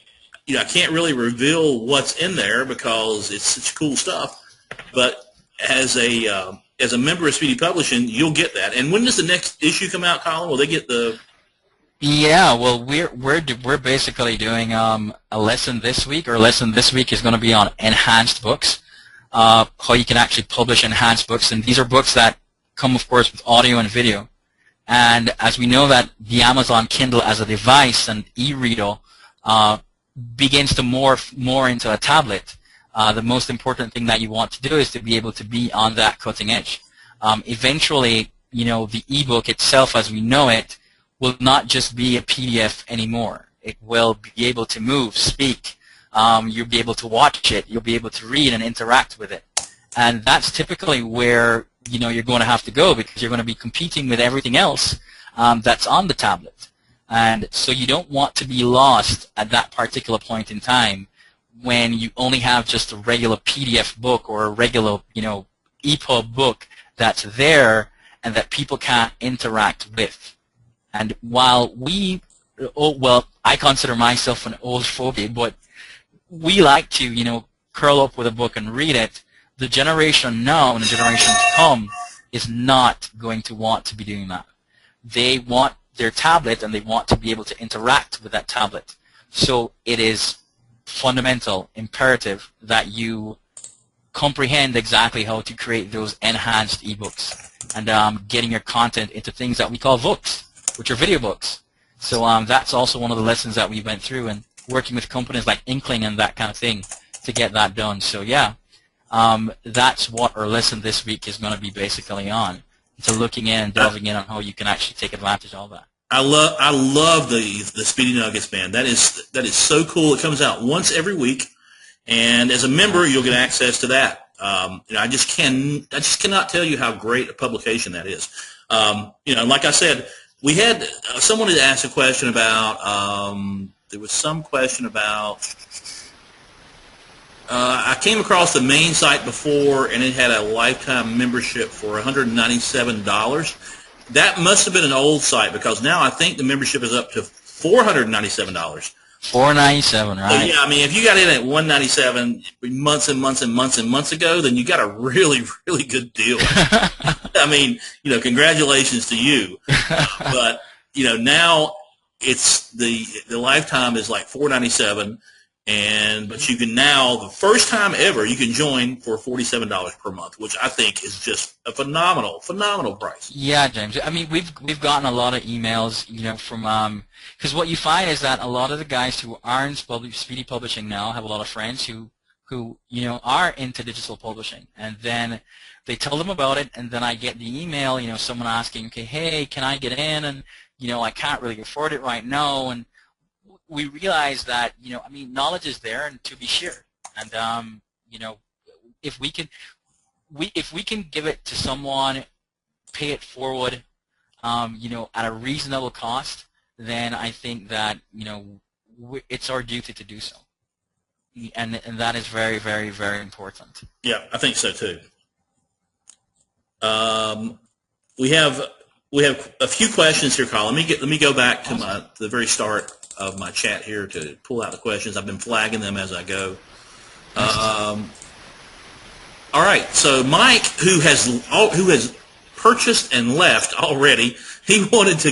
I can't really reveal what's in there because it's such cool stuff. But as a member of Speedy Publishing, you'll get that. And when does the next issue come out, Colin? Will they get the... Yeah, well, we're basically doing a lesson this week. Our lesson this week is going to be on enhanced books, how you can actually publish enhanced books, and these are books that come, of course, with audio and video. And as we know that the Amazon Kindle as a device and e-reader begins to morph more into a tablet, the most important thing that you want to do is to be able to be on that cutting edge. Eventually, the ebook itself, as we know it, will not just be a PDF anymore. It will be able to move, speak. You'll be able to watch it. You'll be able to read and interact with it. And that's typically where you're going to have to go, because you're going to be competing with everything else that's on the tablet. And so you don't want to be lost at that particular point in time when you only have just a regular PDF book or a regular EPUB book that's there and that people can't interact with. And while I consider myself an old fogey, but we like to, curl up with a book and read it, the generation now and the generation to come is not going to want to be doing that. They want their tablet and they want to be able to interact with that tablet. So it is fundamental, imperative that you comprehend exactly how to create those enhanced ebooks and getting your content into things that we call books, which are video books. So that's also one of the lessons that we went through, and working with companies like Inkling and that kind of thing to get that done. So yeah, that's what our lesson this week is going to be basically on, to looking in and delving in on how you can actually take advantage of all that. I love the Speedy Nuggets, man. That is so cool. It comes out once every week, and as a member, you'll get access to that. I just cannot tell you how great a publication that is. Like I said, we had someone had asked a question about. There was some question about. I came across the main site before, and it had a lifetime membership for $197. That must have been an old site, because now I think the membership is up to $497. $497, right? So, yeah, I mean, if you got in at $197 months and months and months and months ago, then you got a really, really good deal. I mean, congratulations to you. But now it's the lifetime is like $497. But you can now, the first time ever, you can join for $47 per month, which I think is just a phenomenal price. Yeah, James. I mean, we've gotten a lot of emails, from because what you find is that a lot of the guys who are in Speedy Publishing now have a lot of friends who are into digital publishing, and then they tell them about it, and then I get the email, someone asking, okay, hey, can I get in? And I can't really afford it right now, and we realize that, knowledge is there, and to be shared. And, if we can give it to someone, pay it forward, at a reasonable cost, then I think that, it's our duty to do so. And that is very, very, very important. Yeah, I think so too. We have a few questions here, Colin. Let me go back to the very start of my chat here to pull out the questions. I've been flagging them as I go. All right, so Mike, who has purchased and left already, he wanted to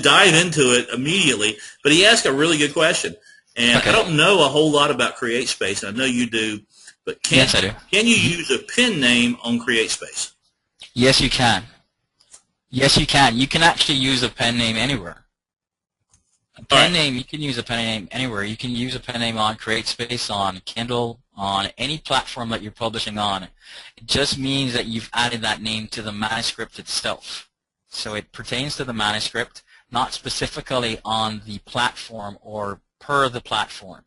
dive into it immediately, but he asked a really good question. And okay. I don't know a whole lot about CreateSpace, and I know you do, but yes, I do. Can you use a pen name on CreateSpace? Yes, you can. Yes, you can. You can actually use a pen name anywhere. You can use a pen name anywhere. You can use a pen name on CreateSpace, on Kindle, on any platform that you're publishing on. It just means that you've added that name to the manuscript itself. So it pertains to the manuscript, not specifically on the platform or per the platform.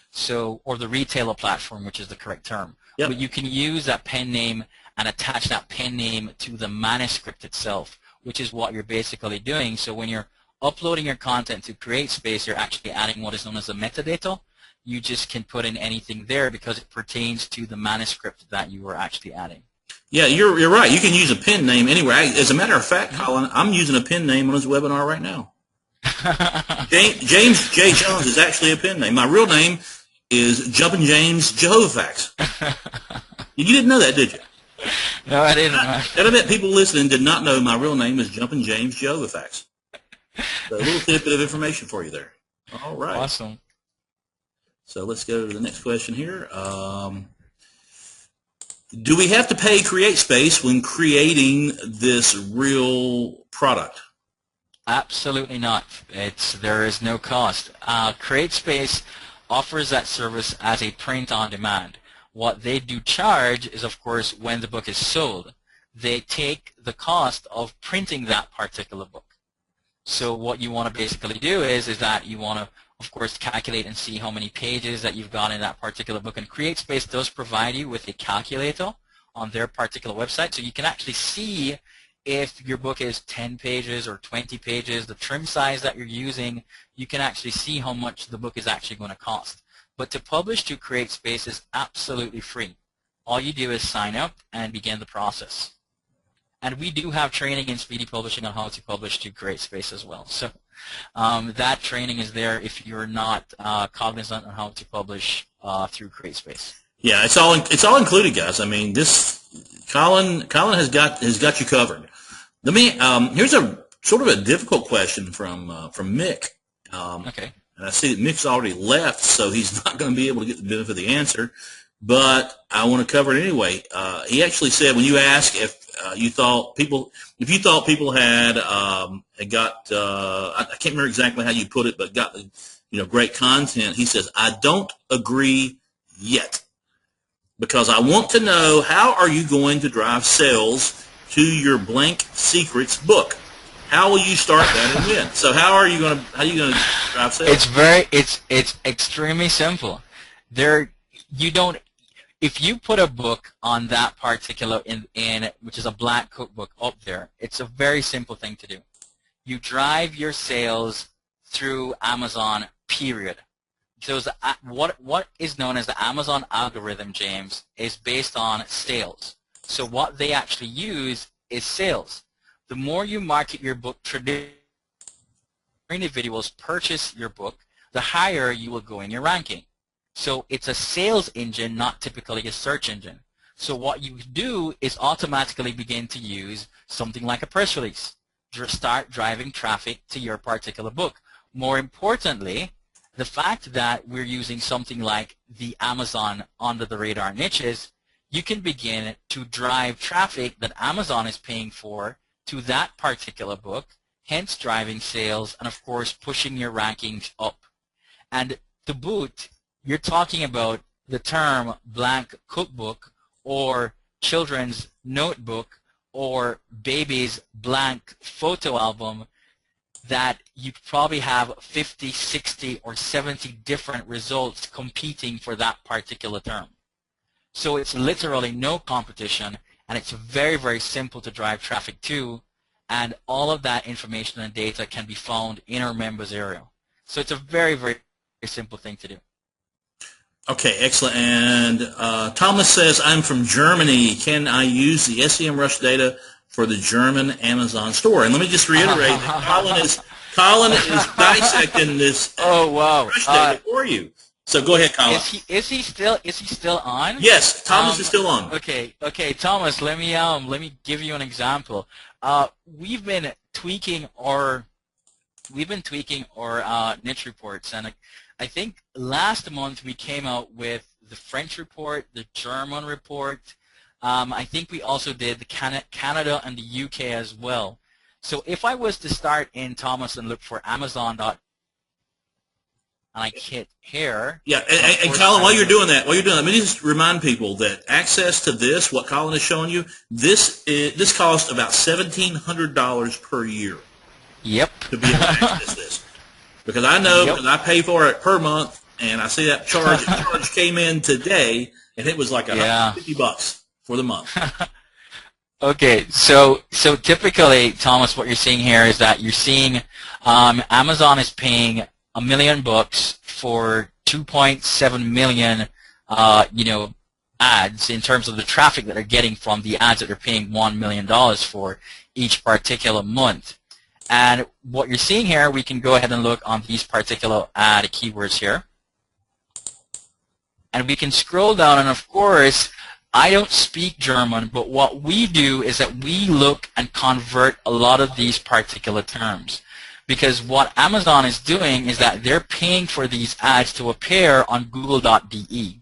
So, or the retailer platform, which is the correct term. Yep. But you can use that pen name and attach that pen name to the manuscript itself, which is what you're basically doing. So when you're uploading your content to CreateSpace, you're actually adding what is known as a metadata. You just can put in anything there because it pertains to the manuscript that you were actually adding. Yeah, you're right. You can use a pen name anywhere. As a matter of fact, Colin, I'm using a pen name on this webinar right now. James J. Jones is actually a pen name. My real name is Jumpin' James Jehovahfax. You didn't know that, did you? No, I didn't. I bet people listening did not know my real name is Jumpin' James Jehovahfax. So a little tidbit of information for you there. All right. Awesome. So let's go to the next question here. Do we have to pay CreateSpace when creating this real product? Absolutely not. There is no cost. CreateSpace offers that service as a print on demand. What they do charge is, of course, when the book is sold, they take the cost of printing that particular book. So what you want to basically do is that you want to, of course, calculate and see how many pages that you've got in that particular book. And CreateSpace does provide you with a calculator on their particular website, so you can actually see if your book is 10 pages or 20 pages, the trim size that you're using, you can actually see how much the book is actually going to cost. But to publish to CreateSpace is absolutely free. All you do is sign up and begin the process. And we do have training in speedy publishing on how to publish to CreateSpace as well. So that training is there if you're not cognizant on how to publish through CreateSpace. Yeah, it's all included, guys. I mean, Colin has got you covered. Here's a sort of a difficult question from Mick. Okay. And I see that Mick's already left, so he's not going to be able to get the benefit of the answer. But I want to cover it anyway. He actually said when you asked if you thought people had got I can't remember exactly how you put it, but got great content. He says, I don't agree yet, because I want to know, how are you going to drive sales to your Blank Secrets book? How will you start that and when? So how are you going to drive sales? It's extremely simple. If you put a book on that particular which is a blank cookbook up there, it's a very simple thing to do. You drive your sales through Amazon, period. So what is known as the Amazon algorithm, James, is based on sales. So what they actually use is sales. The more you market your book, traditional individuals purchase your book, the higher you will go in your ranking. So it's a sales engine, not typically a search engine. So what you do is automatically begin to use something like a press release. Start driving traffic to your particular book. More importantly, the fact that we're using something like the Amazon under the radar niches, you can begin to drive traffic that Amazon is paying for to that particular book, hence driving sales and, of course, pushing your rankings up. And to boot, you're talking about the term blank cookbook or children's notebook or baby's blank photo album that you probably have 50, 60, or 70 different results competing for that particular term. So it's literally no competition, and it's very, very simple to drive traffic to. and all of that information and data can be found in our members area. So it's a very, very simple thing to do. Okay, excellent. And Thomas says, I'm from Germany. Can I use the SEMrush data for the German Amazon store? And let me just reiterate that Colin is dissecting this Rush data for you. So go ahead, Colin. Is he still on? Yes, Thomas is still on. Okay, Thomas. Let me give you an example. We've been tweaking our niche reports, and I think last month we came out with the French report, the German report. I think we also did the Canada and the UK as well. So if I was to start in Thomas and look for Amazon. And I hit here. Yeah, and Colin, while you're doing that, let me just remind people that access to this, what Colin is showing you, this costs about $1,700 per year. Yep. To be able to access this, because I know because I pay for it per month, and I see that charge came in today, and it was like $150 for the month. Okay, so typically, Thomas, what you're seeing here is that you're seeing Amazon is paying $1 million for 2.7 million, ads in terms of the traffic that they're getting from the ads that they're paying $1 million for each particular month. And what you're seeing here, we can go ahead and look on these particular ad keywords here. And we can scroll down, and of course, I don't speak German, but what we do is that we look and convert a lot of these particular terms. Because what Amazon is doing is that they're paying for these ads to appear on google.de.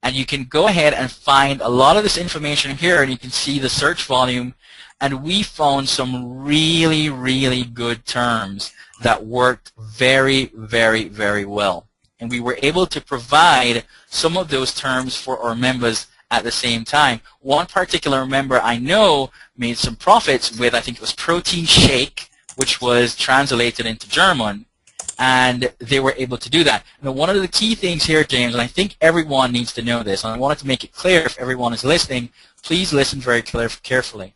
And you can go ahead and find a lot of this information here, and you can see the search volume. And we found some really, really good terms that worked very, very, very well. And we were able to provide some of those terms for our members at the same time. One particular member I know made some profits with, I think it was protein shake, which was translated into German, and they were able to do that. Now, one of the key things here, James, and I think everyone needs to know this, and I wanted to make it clear if everyone is listening, please listen very carefully.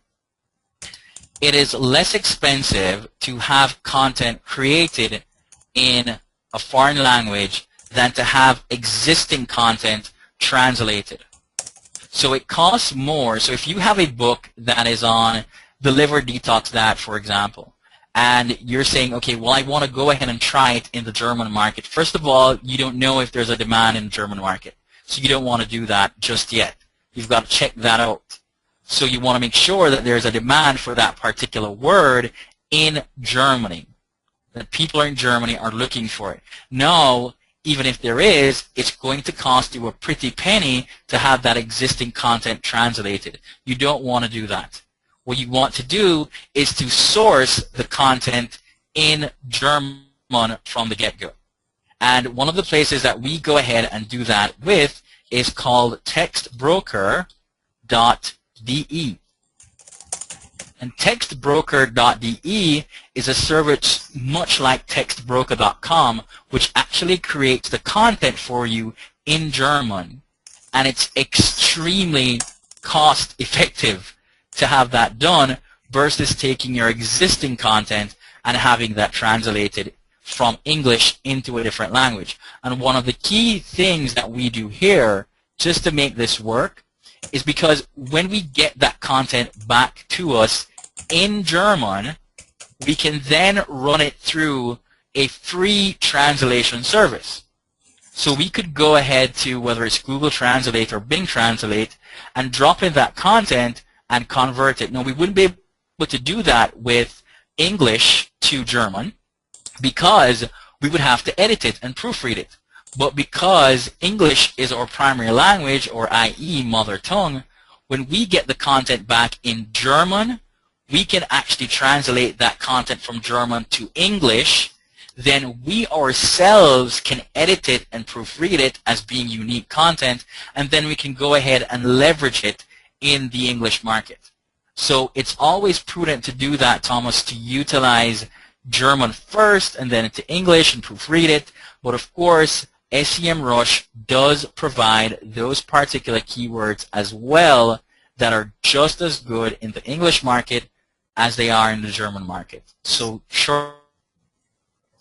It is less expensive to have content created in a foreign language than to have existing content translated. So it costs more. So if you have a book that is on the liver detox diet, for example, and you're saying, okay, well, I want to go ahead and try it in the German market. First of all, you don't know if there's a demand in the German market, so you don't want to do that just yet. You've got to check that out. So you want to make sure that there's a demand for that particular word in Germany, that people in Germany are looking for it. Now, even if there is, it's going to cost you a pretty penny to have that existing content translated. You don't want to do that. What you want to do is to source the content in German from the get-go. And one of the places that we go ahead and do that with is called textbroker.de. And textbroker.de is a service much like textbroker.com, which actually creates the content for you in German. And it's extremely cost-effective to have that done versus taking your existing content and having that translated from English into a different language. And one of the key things that we do here, just to make this work, is because when we get that content back to us in German, we can then run it through a free translation service. So we could go ahead to, whether it's Google Translate or Bing Translate, and drop in that content and convert it. Now, we wouldn't be able to do that with English to German because we would have to edit it and proofread it. But because English is our primary language, or i.e. mother tongue, when we get the content back in German, we can actually translate that content from German to English. Then we ourselves can edit it and proofread it as being unique content, and then we can go ahead and leverage it in the English market. So it's always prudent to do that, Thomas, to utilize German first and then into English and proofread it. But of course, SEMrush does provide those particular keywords as well that are just as good in the English market as they are in the German market. So sure,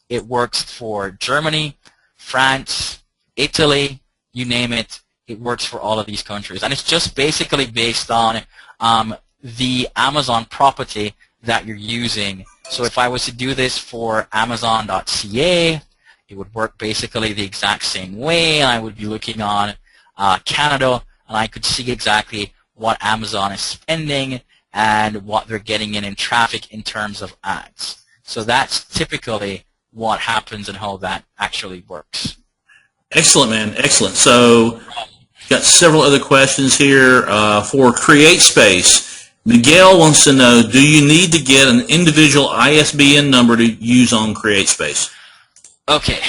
it works for Germany, France, Italy, you name it, it works for all of these countries. And it's just basically based on the Amazon property that you're using. So if I was to do this for Amazon.ca, it would work basically the exact same way. I would be looking on Canada, and I could see exactly what Amazon is spending and what they're getting in traffic in terms of ads. So that's typically what happens and how that actually works. Excellent, man. Excellent. So got several other questions here. For CreateSpace, Miguel wants to know, do you need to get an individual ISBN number to use on CreateSpace? Okay.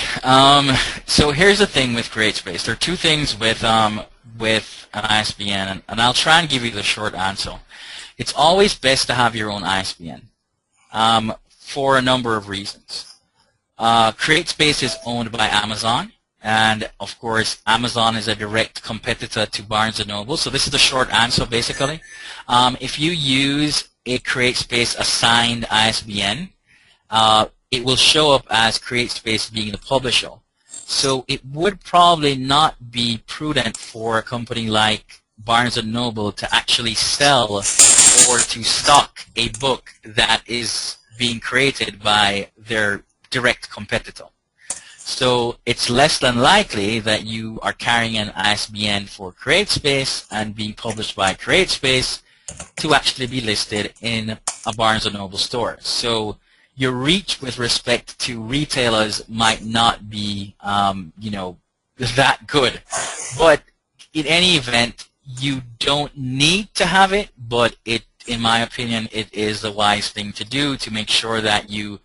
So here's the thing with CreateSpace. There are two things with an ISBN, and I'll try and give you the short answer. It's always best to have your own ISBN for a number of reasons. CreateSpace is owned by Amazon, and of course Amazon is a direct competitor to Barnes & Noble, so this is the short answer basically. If you use a CreateSpace assigned ISBN, it will show up as CreateSpace being the publisher. So it would probably not be prudent for a company like Barnes & Noble to actually sell or to stock a book that is being created by their direct competitor. So it's less than likely that you are carrying an ISBN for CreateSpace and being published by CreateSpace to actually be listed in a Barnes & Noble store. So your reach with respect to retailers might not be, that good. But in any event, you don't need to have it, but in my opinion, it is the wise thing to do to make sure that you,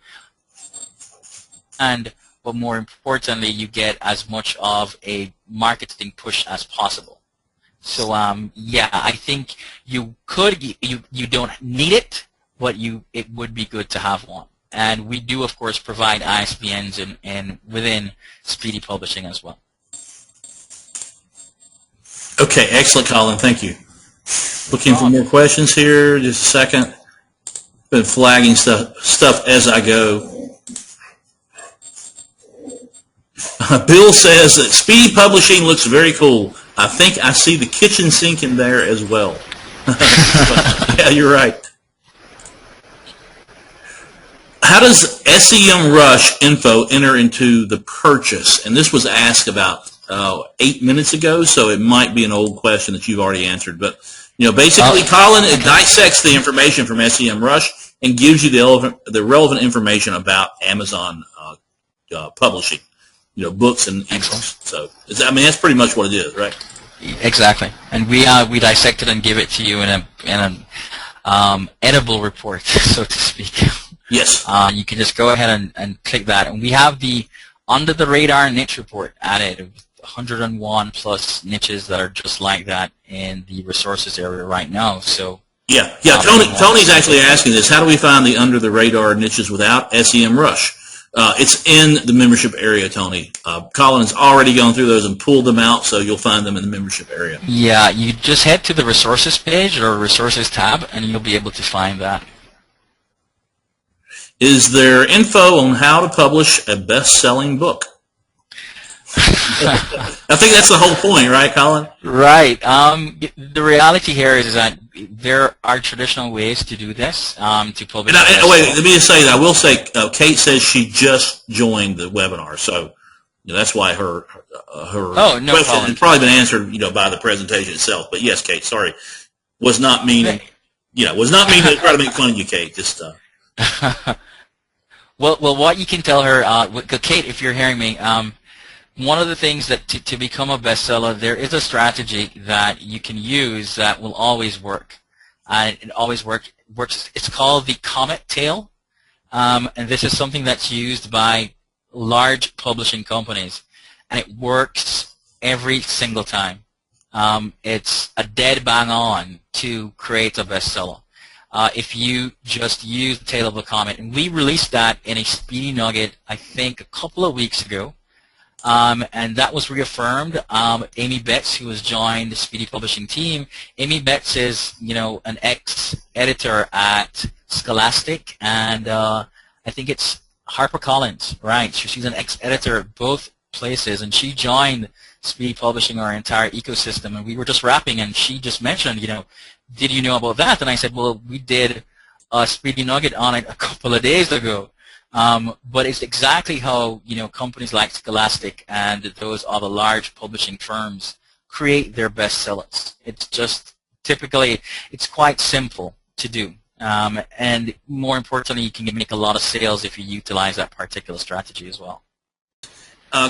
but more importantly, you get as much of a marketing push as possible. So yeah, I think you don't need it, but it would be good to have one. And we do, of course, provide ISBNs within Speedy Publishing as well. Okay, excellent, Colin. Thank you. Looking for more questions here. Just a second. Been flagging stuff as I go. Bill says that Speedy Publishing looks very cool. I think I see the kitchen sink in there as well. Yeah, you're right. How does SEMrush info enter into the purchase? And this was asked about 8 minutes ago, so it might be an old question that you've already answered. But basically, Colin dissects the information from SEMrush and gives you the relevant information about Amazon publishing, books and ebooks. So that's pretty much what it is, right? Exactly. And we dissect it and give it to you in an editable report, so to speak. Yes. You can just go ahead and click that. And we have the Under the Radar niche report added, 101 plus niches that are just like that in the resources area right now. So yeah. Tony's actually asking this. How do we find the Under the Radar niches without SEMrush? It's in the membership area, Tony. Colin's already gone through those and pulled them out, so you'll find them in the membership area. Yeah, you just head to the resources page or resources tab, and you'll be able to find that. Is there info on how to publish a best-selling book? I think that's the whole point, right, Colin? Right. The reality here is that there are traditional ways to do this, to publish. Wait, let me just say that. I will say, Kate says she just joined the webinar, so that's why her question has probably been answered, by the presentation itself. But yes, Kate, sorry, was not meaning to try to make fun of you, Kate. Just. Well, what you can tell her, Kate, if you're hearing me, one of the things that to become a bestseller, there is a strategy that you can use that will always work. And it always works. It's called the comet tail, and this is something that's used by large publishing companies, and it works every single time. It's a dead bang on to create a bestseller. If you just use the tail of the comet, and we released that in a Speedy Nugget, I think a couple of weeks ago, and that was reaffirmed. Amy Betts, who has joined the Speedy Publishing team, Amy Betts is, an ex-editor at Scholastic, and I think it's HarperCollins, right? So she's an ex-editor at both places, and she joined Speedy Publishing, our entire ecosystem, and we were just wrapping, and she just mentioned, did you know about that? And I said, well, we did a Speedy Nugget on it a couple of days ago. But it's exactly how, companies like Scholastic and those other large publishing firms create their bestsellers. It's just, typically, it's quite simple to do. And more importantly, you can make a lot of sales if you utilize that particular strategy as well.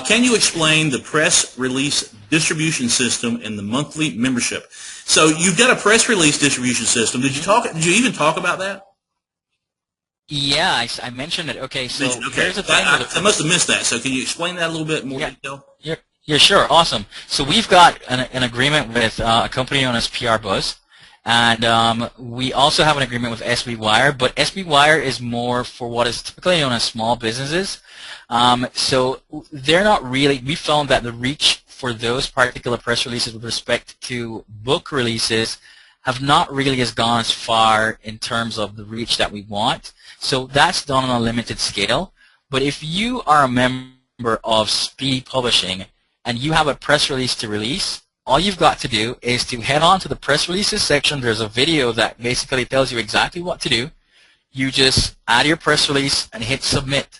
Can you explain the press release distribution system and the monthly membership? So you've got a press release distribution system. Did you even talk about that? Yeah, I mentioned it. Okay, so here's the thing. I must have missed that. So can you explain that a little bit more detail? Yeah, sure. Awesome. So we've got an agreement with a company known as PR Buzz, and we also have an agreement with SB Wire, but SB Wire is more for what is typically known as small businesses. So they're not really, we found that the reach for those particular press releases with respect to book releases have not really gone as far in terms of the reach that we want. So that's done on a limited scale. But if you are a member of Speedy Publishing and you have a press release to release, all you've got to do is to head on to the press releases section. There's a video that basically tells you exactly what to do. You just add your press release and hit submit.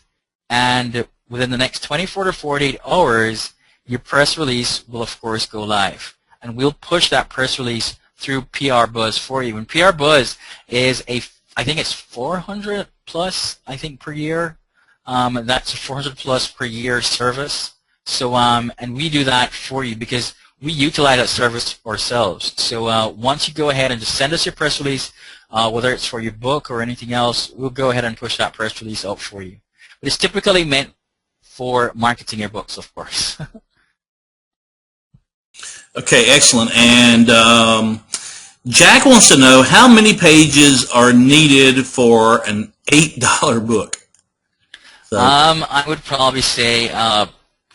And within the next 24 to 48 hours, your press release will, of course, go live. And we'll push that press release through PR Buzz for you. And PR Buzz is I think it's 400 plus, I think, per year. That's a 400 plus per year service. So, and we do that for you because we utilize that service ourselves. So once you go ahead and just send us your press release, whether it's for your book or anything else, we'll go ahead and push that press release out for you. But it's typically meant for marketing your books, of course. Okay, excellent. And Jack wants to know how many pages are needed for an $8 book. So. I would probably say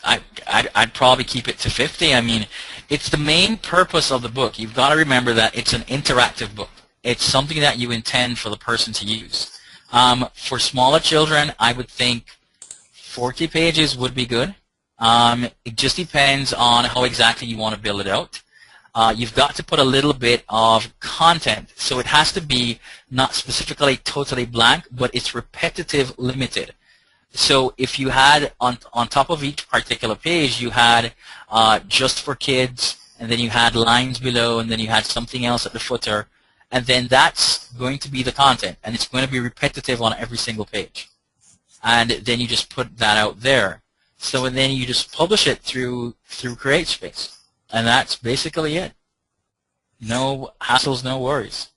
I'd probably keep it to 50. I mean, it's the main purpose of the book. You've got to remember that it's an interactive book. It's something that you intend for the person to use. For smaller children, I would think 40 pages would be good. It just depends on how exactly you want to build it out. You've got to put a little bit of content, so it has to be not specifically totally blank, but it's repetitive limited. So if you had on top of each particular page, you had just for kids, and then you had lines below, and then you had something else at the footer, and then that's going to be the content, and it's going to be repetitive on every single page. And then you just put that out there. So and then you just publish it through CreateSpace. And that's basically it. No hassles, no worries.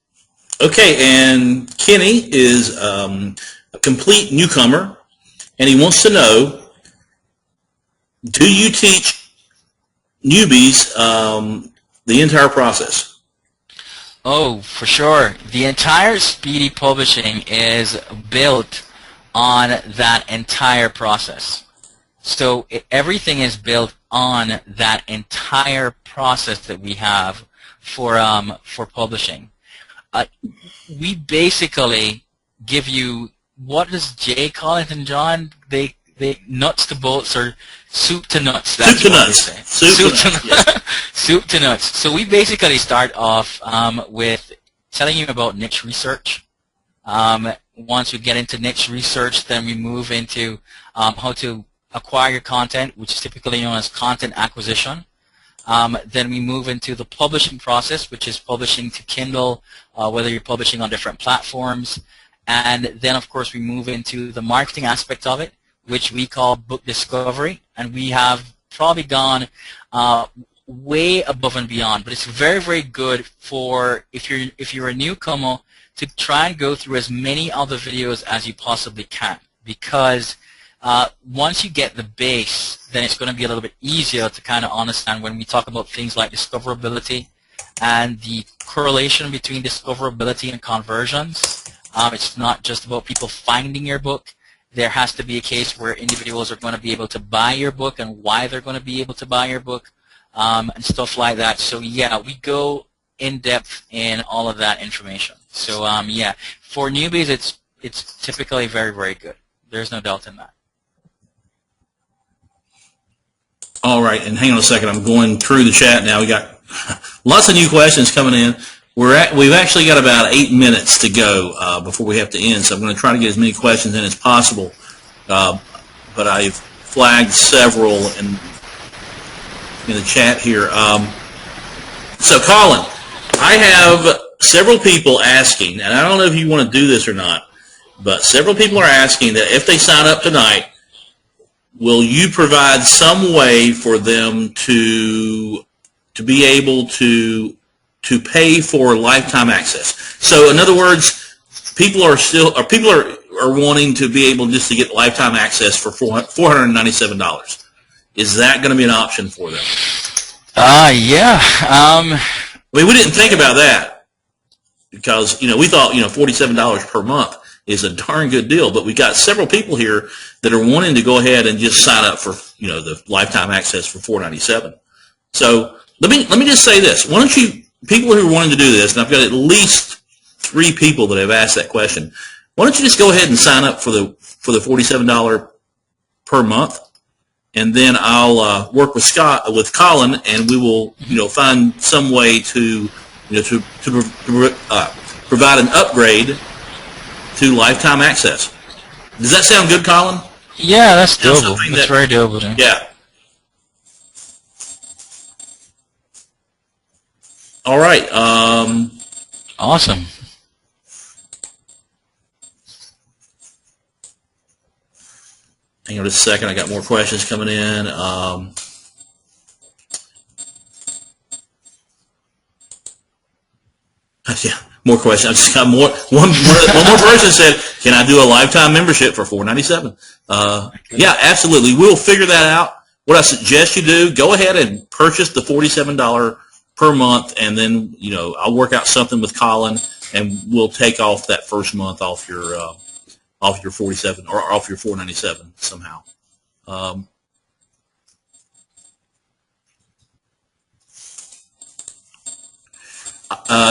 Okay, and Kenny is a complete newcomer, and he wants to know, do you teach newbies the entire process? Oh, for sure. The entire Speedy Publishing is built on that entire process. So everything is built on that entire process that we have for publishing. We basically give you, what does Jay call it, and John? They nuts to bolts, or soup to nuts. That's soup to nuts. Soup to nuts. Yes. Soup to nuts. So we basically start off with telling you about niche research. Once we get into niche research, then we move into how to acquire your content, which is typically known as content acquisition. Then we move into the publishing process, which is publishing to Kindle, whether you're publishing on different platforms. And then, of course, we move into the marketing aspect of it, which we call book discovery. And we have probably gone way above and beyond. But it's very, very good for if you're a newcomer to try and go through as many other videos as you possibly can, because once you get the base, then it's going to be a little bit easier to kind of understand when we talk about things like discoverability and the correlation between discoverability and conversions. It's not just about people finding your book. There has to be a case where individuals are going to be able to buy your book and why they're going to be able to buy your book and stuff like that. So yeah, we go in-depth in all of that information. So yeah, for newbies, it's typically very, very good. There's no doubt in that. All right, and hang on a second. I'm going through the chat now. We got lots of new questions coming in. We've actually got about 8 minutes to go before we have to end, so I'm going to try to get as many questions in as possible. But I've flagged several in the chat here. So, Colin, I have several people asking, and I don't know if you want to do this or not, but several people are asking that if they sign up tonight, will you provide some way for them to be able to pay for lifetime access? So, in other words, people are wanting to be able just to get lifetime access for $497. Is that going to be an option for them? Yeah. I mean, we didn't think about that because we thought $47 per month is a darn good deal, but we got several people here that are wanting to go ahead and just sign up for the lifetime access for $497. So let me just say this: why don't you, people who are wanting to do this, and I've got at least 3 people that have asked that question, why don't you just go ahead and sign up for the $47 per month, and then I'll work with Colin, and we will find some way to provide an upgrade to lifetime access. Does that sound good, Colin? Yeah, that's doable. That's very doable. Then. Yeah. All right. Awesome. Hang on just a second. I got more questions coming in. Yeah, more questions. I just got more. One more person said, "Can I do a lifetime membership for $497?" Yeah, absolutely. We'll figure that out. What I suggest you do: go ahead and purchase the $47 per month, and then I'll work out something with Colin, and we'll take off that first month off your 47 or off your $497 somehow.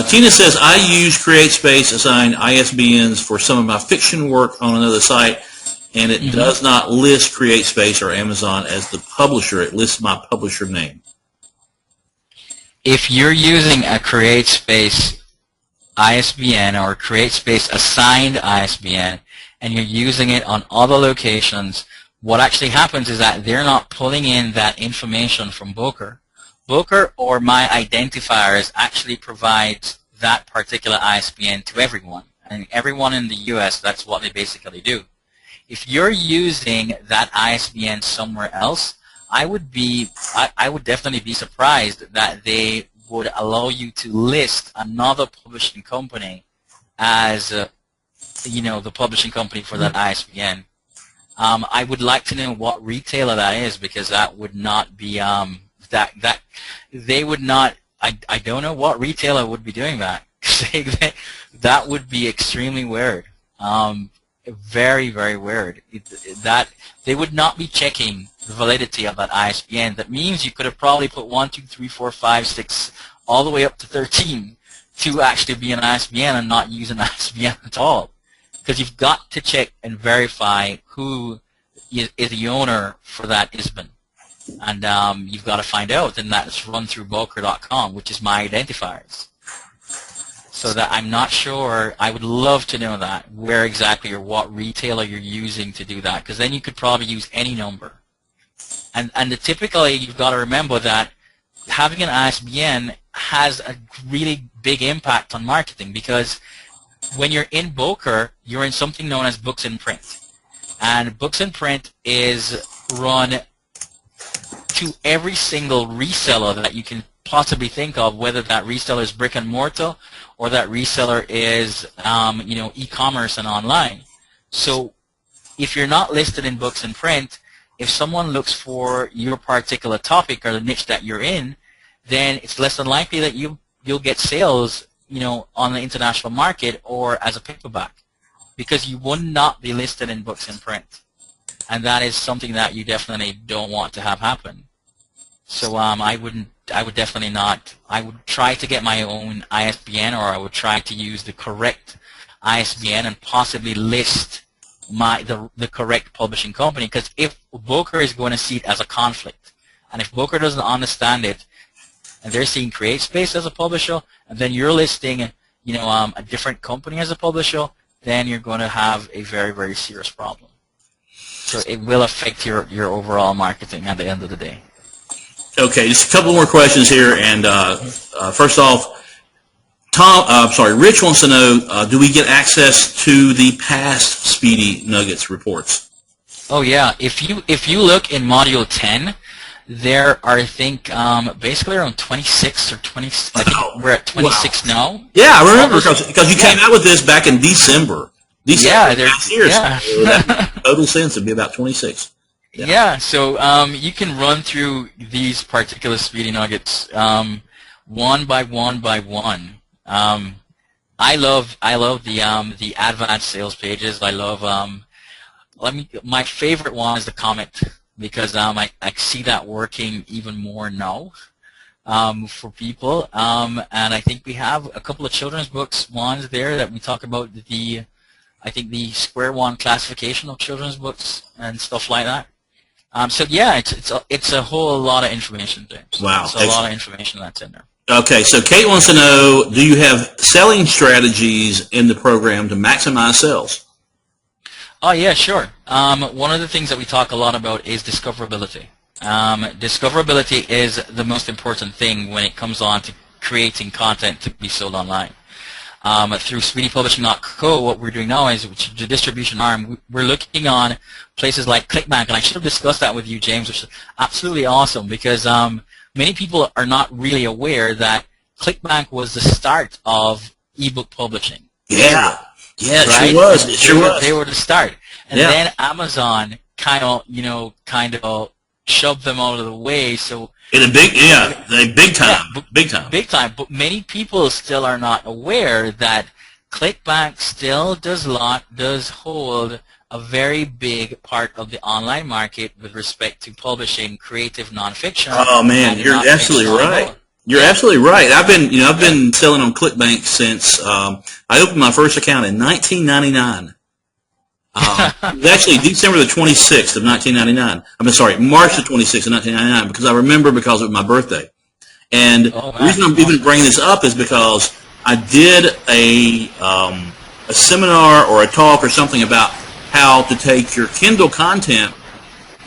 Tina says, I use CreateSpace assign ISBNs for some of my fiction work on another site, and it does not list CreateSpace or Amazon as the publisher. It lists my publisher name. If you're using a CreateSpace ISBN or CreateSpace assigned ISBN, and you're using it on other locations, what actually happens is that they're not pulling in that information from Booker. Booker or My Identifiers actually provides that particular ISBN to everyone. And everyone in the US, that's what they basically do. If you're using that ISBN somewhere else, I would definitely be surprised that they would allow you to list another publishing company as the publishing company for that ISBN. I would like to know what retailer that is, because that would not be that they would not. I don't know what retailer would be doing that. That would be extremely weird. Very, very weird. That they would not be checking the validity of that ISBN. That means you could have probably put 1, 2, 3, 4, 5, 6, all the way up to 13 to actually be an ISBN and not use an ISBN at all. Because you've got to check and verify who is the owner for that ISBN. And you've got to find out, and that's run through Bulker.com, which is My Identifiers. So that I'm not sure, I would love to know that, where exactly or what retailer you're using to do that, because then you could probably use any number. And typically you've got to remember that having an ISBN has a really big impact on marketing, because when you're in Booker, you're in something known as Books in Print. And Books in Print is run to every single reseller that you can possibly think of, whether that reseller is brick and mortar or that reseller is e-commerce and online. So if you're not listed in Books in Print, if someone looks for your particular topic or the niche that you're in, then it's less than likely that you'll get sales on the international market or as a paperback, because you would not be listed in Books in Print. And that is something that you definitely don't want to have happen. So I would definitely not. I would try to get my own ISBN, or I would try to use the correct ISBN and possibly list the correct publishing company. Because if Booker is going to see it as a conflict, and if Booker doesn't understand it, and they're seeing CreateSpace as a publisher, and then you're listing, a different company as a publisher, then you're going to have a very, very serious problem. So it will affect your overall marketing at the end of the day. Okay, just a couple more questions here, and first off, Rich wants to know, do we get access to the past Speedy Nuggets reports? Oh yeah, if you look in Module 10, there are, I think, basically around 26 or 20. I think we're at 26 now. Yeah, I remember because you came out with this back in December. Last year. Yeah. So that makes total sense. It'd be about 26. Yeah, so you can run through these particular Speedy Nuggets one by one. I love the advanced sales pages. I love my favorite one is the comment, because I see that working even more now for people. And I think we have a couple of children's books ones there that we talk about the square one classification of children's books and stuff like that. So yeah, it's a whole lot of information, James. Wow, it's a lot of information that's in there. Okay, so Kate wants to know, do you have selling strategies in the program to maximize sales? Oh yeah, sure. One of the things that we talk a lot about is discoverability. Discoverability is the most important thing when it comes on to creating content to be sold online. Through SpeedyPublishing.co, what we're doing now is, which is the distribution arm, we're looking on places like ClickBank, and I should have discussed that with you, James, which is absolutely awesome, because many people are not really aware that ClickBank was the start of ebook publishing. Yeah, yeah, right? It sure was. They were the start, and then Amazon kind of shoved them out of the way. So big time. But many people still are not aware that ClickBank still does hold a very big part of the online market with respect to publishing creative nonfiction. Oh man, you're absolutely right. You're absolutely right. I've been selling on ClickBank since I opened my first account in 1999. It was actually December the 26th of 1999. March the 26th of 1999, because I remember because it was my birthday. And the reason I'm even bringing this up is because I did a seminar or a talk or something about how to take your Kindle content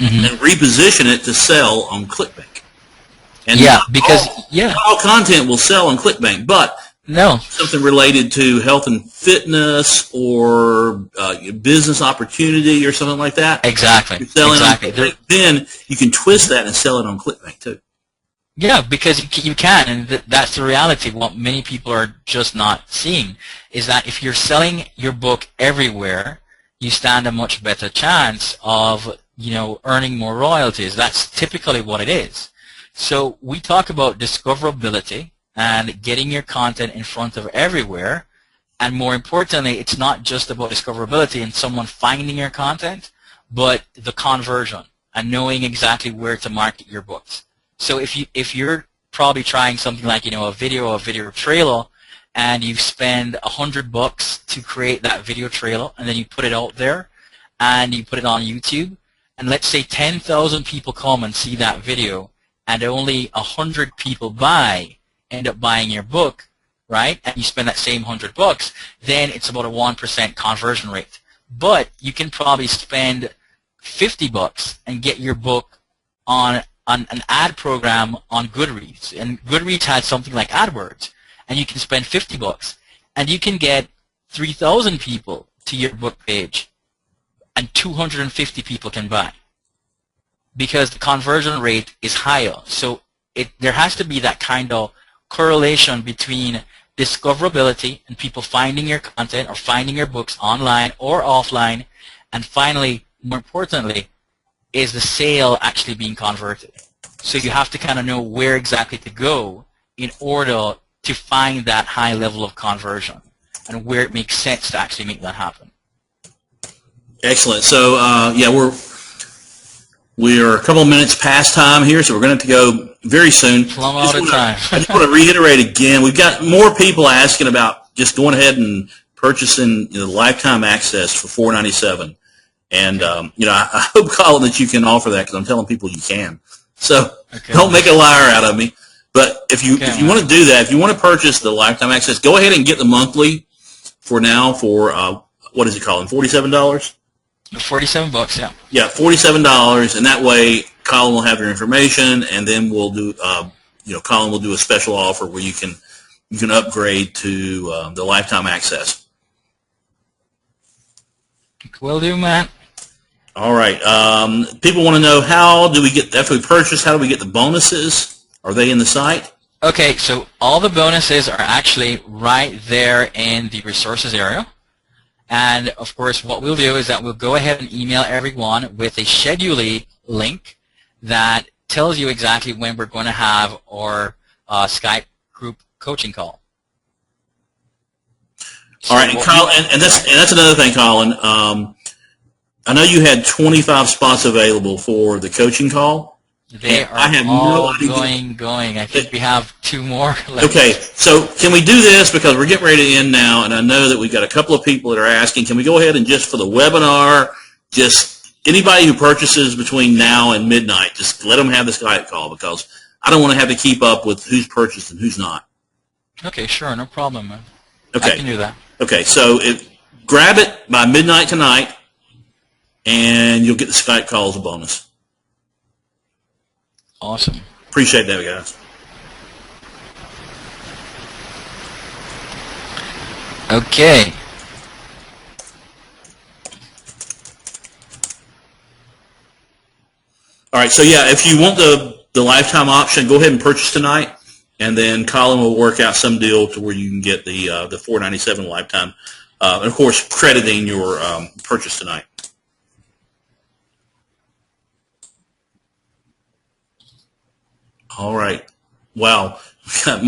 and reposition it to sell on ClickBank. And not all content will sell on ClickBank, but something related to health and fitness or business opportunity or something like that. Exactly. You're selling on, then you can twist that and sell it on ClickBank too. Yeah, because you can, and that's the reality. What many people are just not seeing is that if you're selling your book everywhere, you stand a much better chance of earning more royalties. That's typically what it is. So we talk about discoverability and getting your content in front of everywhere, and more importantly, it's not just about discoverability and someone finding your content, but the conversion and knowing exactly where to market your books. So if you're probably trying something like a video trailer, and you spend $100 to create that video trailer, and then you put it out there and you put it on YouTube, and let's say 10,000 people come and see that video, and only 100 people end up buying your book, right? And you spend that same $100, then it's about a 1% conversion rate. But you can probably spend $50 and get your book on an ad program on Goodreads, and Goodreads has something like AdWords, and you can spend $50 and you can get 3,000 people to your book page, and 250 people can buy, because the conversion rate is higher. So there has to be that kind of correlation between discoverability and people finding your content or finding your books online or offline, and finally, more importantly, is the sale actually being converted. So you have to kind of know where exactly to go in order to find that high level of conversion and where it makes sense to actually make that happen. Excellent. So we're a couple of minutes past time here, so we're going to have to go very soon. Plumb out of time. I just want to reiterate again, we've got more people asking about just going ahead and purchasing the lifetime access for $497. And, I hope, Colin, that you can offer that because I'm telling people you can. So don't make a liar out of me. But if you want to do that, if you want to purchase the lifetime access, go ahead and get the monthly for now for, what is it called, $47? $47, yeah. Yeah, $47, and that way Colin will have your information, and then we'll do, Colin will do a special offer where you can upgrade to the lifetime access. Will do, Matt. All right. People want to know, how do we get, after we purchase, how do we get the bonuses? Are they in the site? Okay, so all the bonuses are actually right there in the resources area. And of course, what we'll do is that we'll go ahead and email everyone with a scheduling link that tells you exactly when we're going to have our Skype group coaching call. All right, and Colin, and that's another thing, Colin. I know you had 25 spots available for the coaching call. They are all going. I think we have 2 more left. Okay, so can we do this, because we're getting ready to end now, and I know that we've got a couple of people that are asking, can we go ahead and just for the webinar, just anybody who purchases between now and midnight, just let them have the Skype call, because I don't want to have to keep up with who's purchased and who's not. Okay, sure, no problem, man. Okay. I can do that. Okay, so grab it by midnight tonight, and you'll get the Skype call as a bonus. Awesome. Appreciate that, guys. Okay. All right, so yeah, if you want the lifetime option, go ahead and purchase tonight, and then Colin will work out some deal to where you can get the $497 lifetime, and of course crediting your purchase tonight. All right. Wow. We've got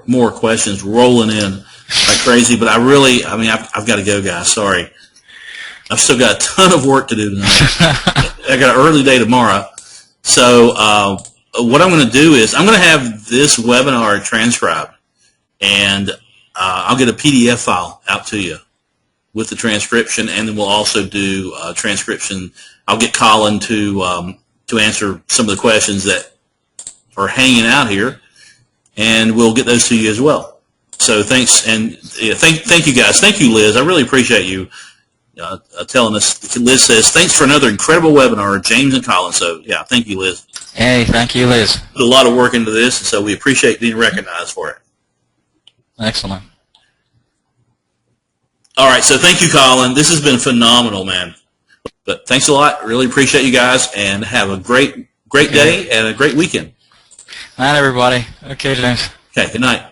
more questions rolling in like crazy, but I've got to go, guys. Sorry. I've still got a ton of work to do tonight. I got an early day tomorrow. So what I'm going to do is I'm going to have this webinar transcribed, and I'll get a PDF file out to you with the transcription, and then we'll also do transcription. I'll get Colin to answer some of the questions that are hanging out here, and we'll get those to you as well. So thanks, and thank you guys. Thank you, Liz. I really appreciate you telling us. Liz says, thanks for another incredible webinar, James and Colin. So yeah, thank you, Liz. Hey, thank you, Liz. Put a lot of work into this, and so we appreciate being recognized for it. Excellent. All right, so thank you, Colin. This has been phenomenal, man. But thanks a lot. Really appreciate you guys, and have a great day and a great weekend. Night, everybody. Okay, James. Okay, good night.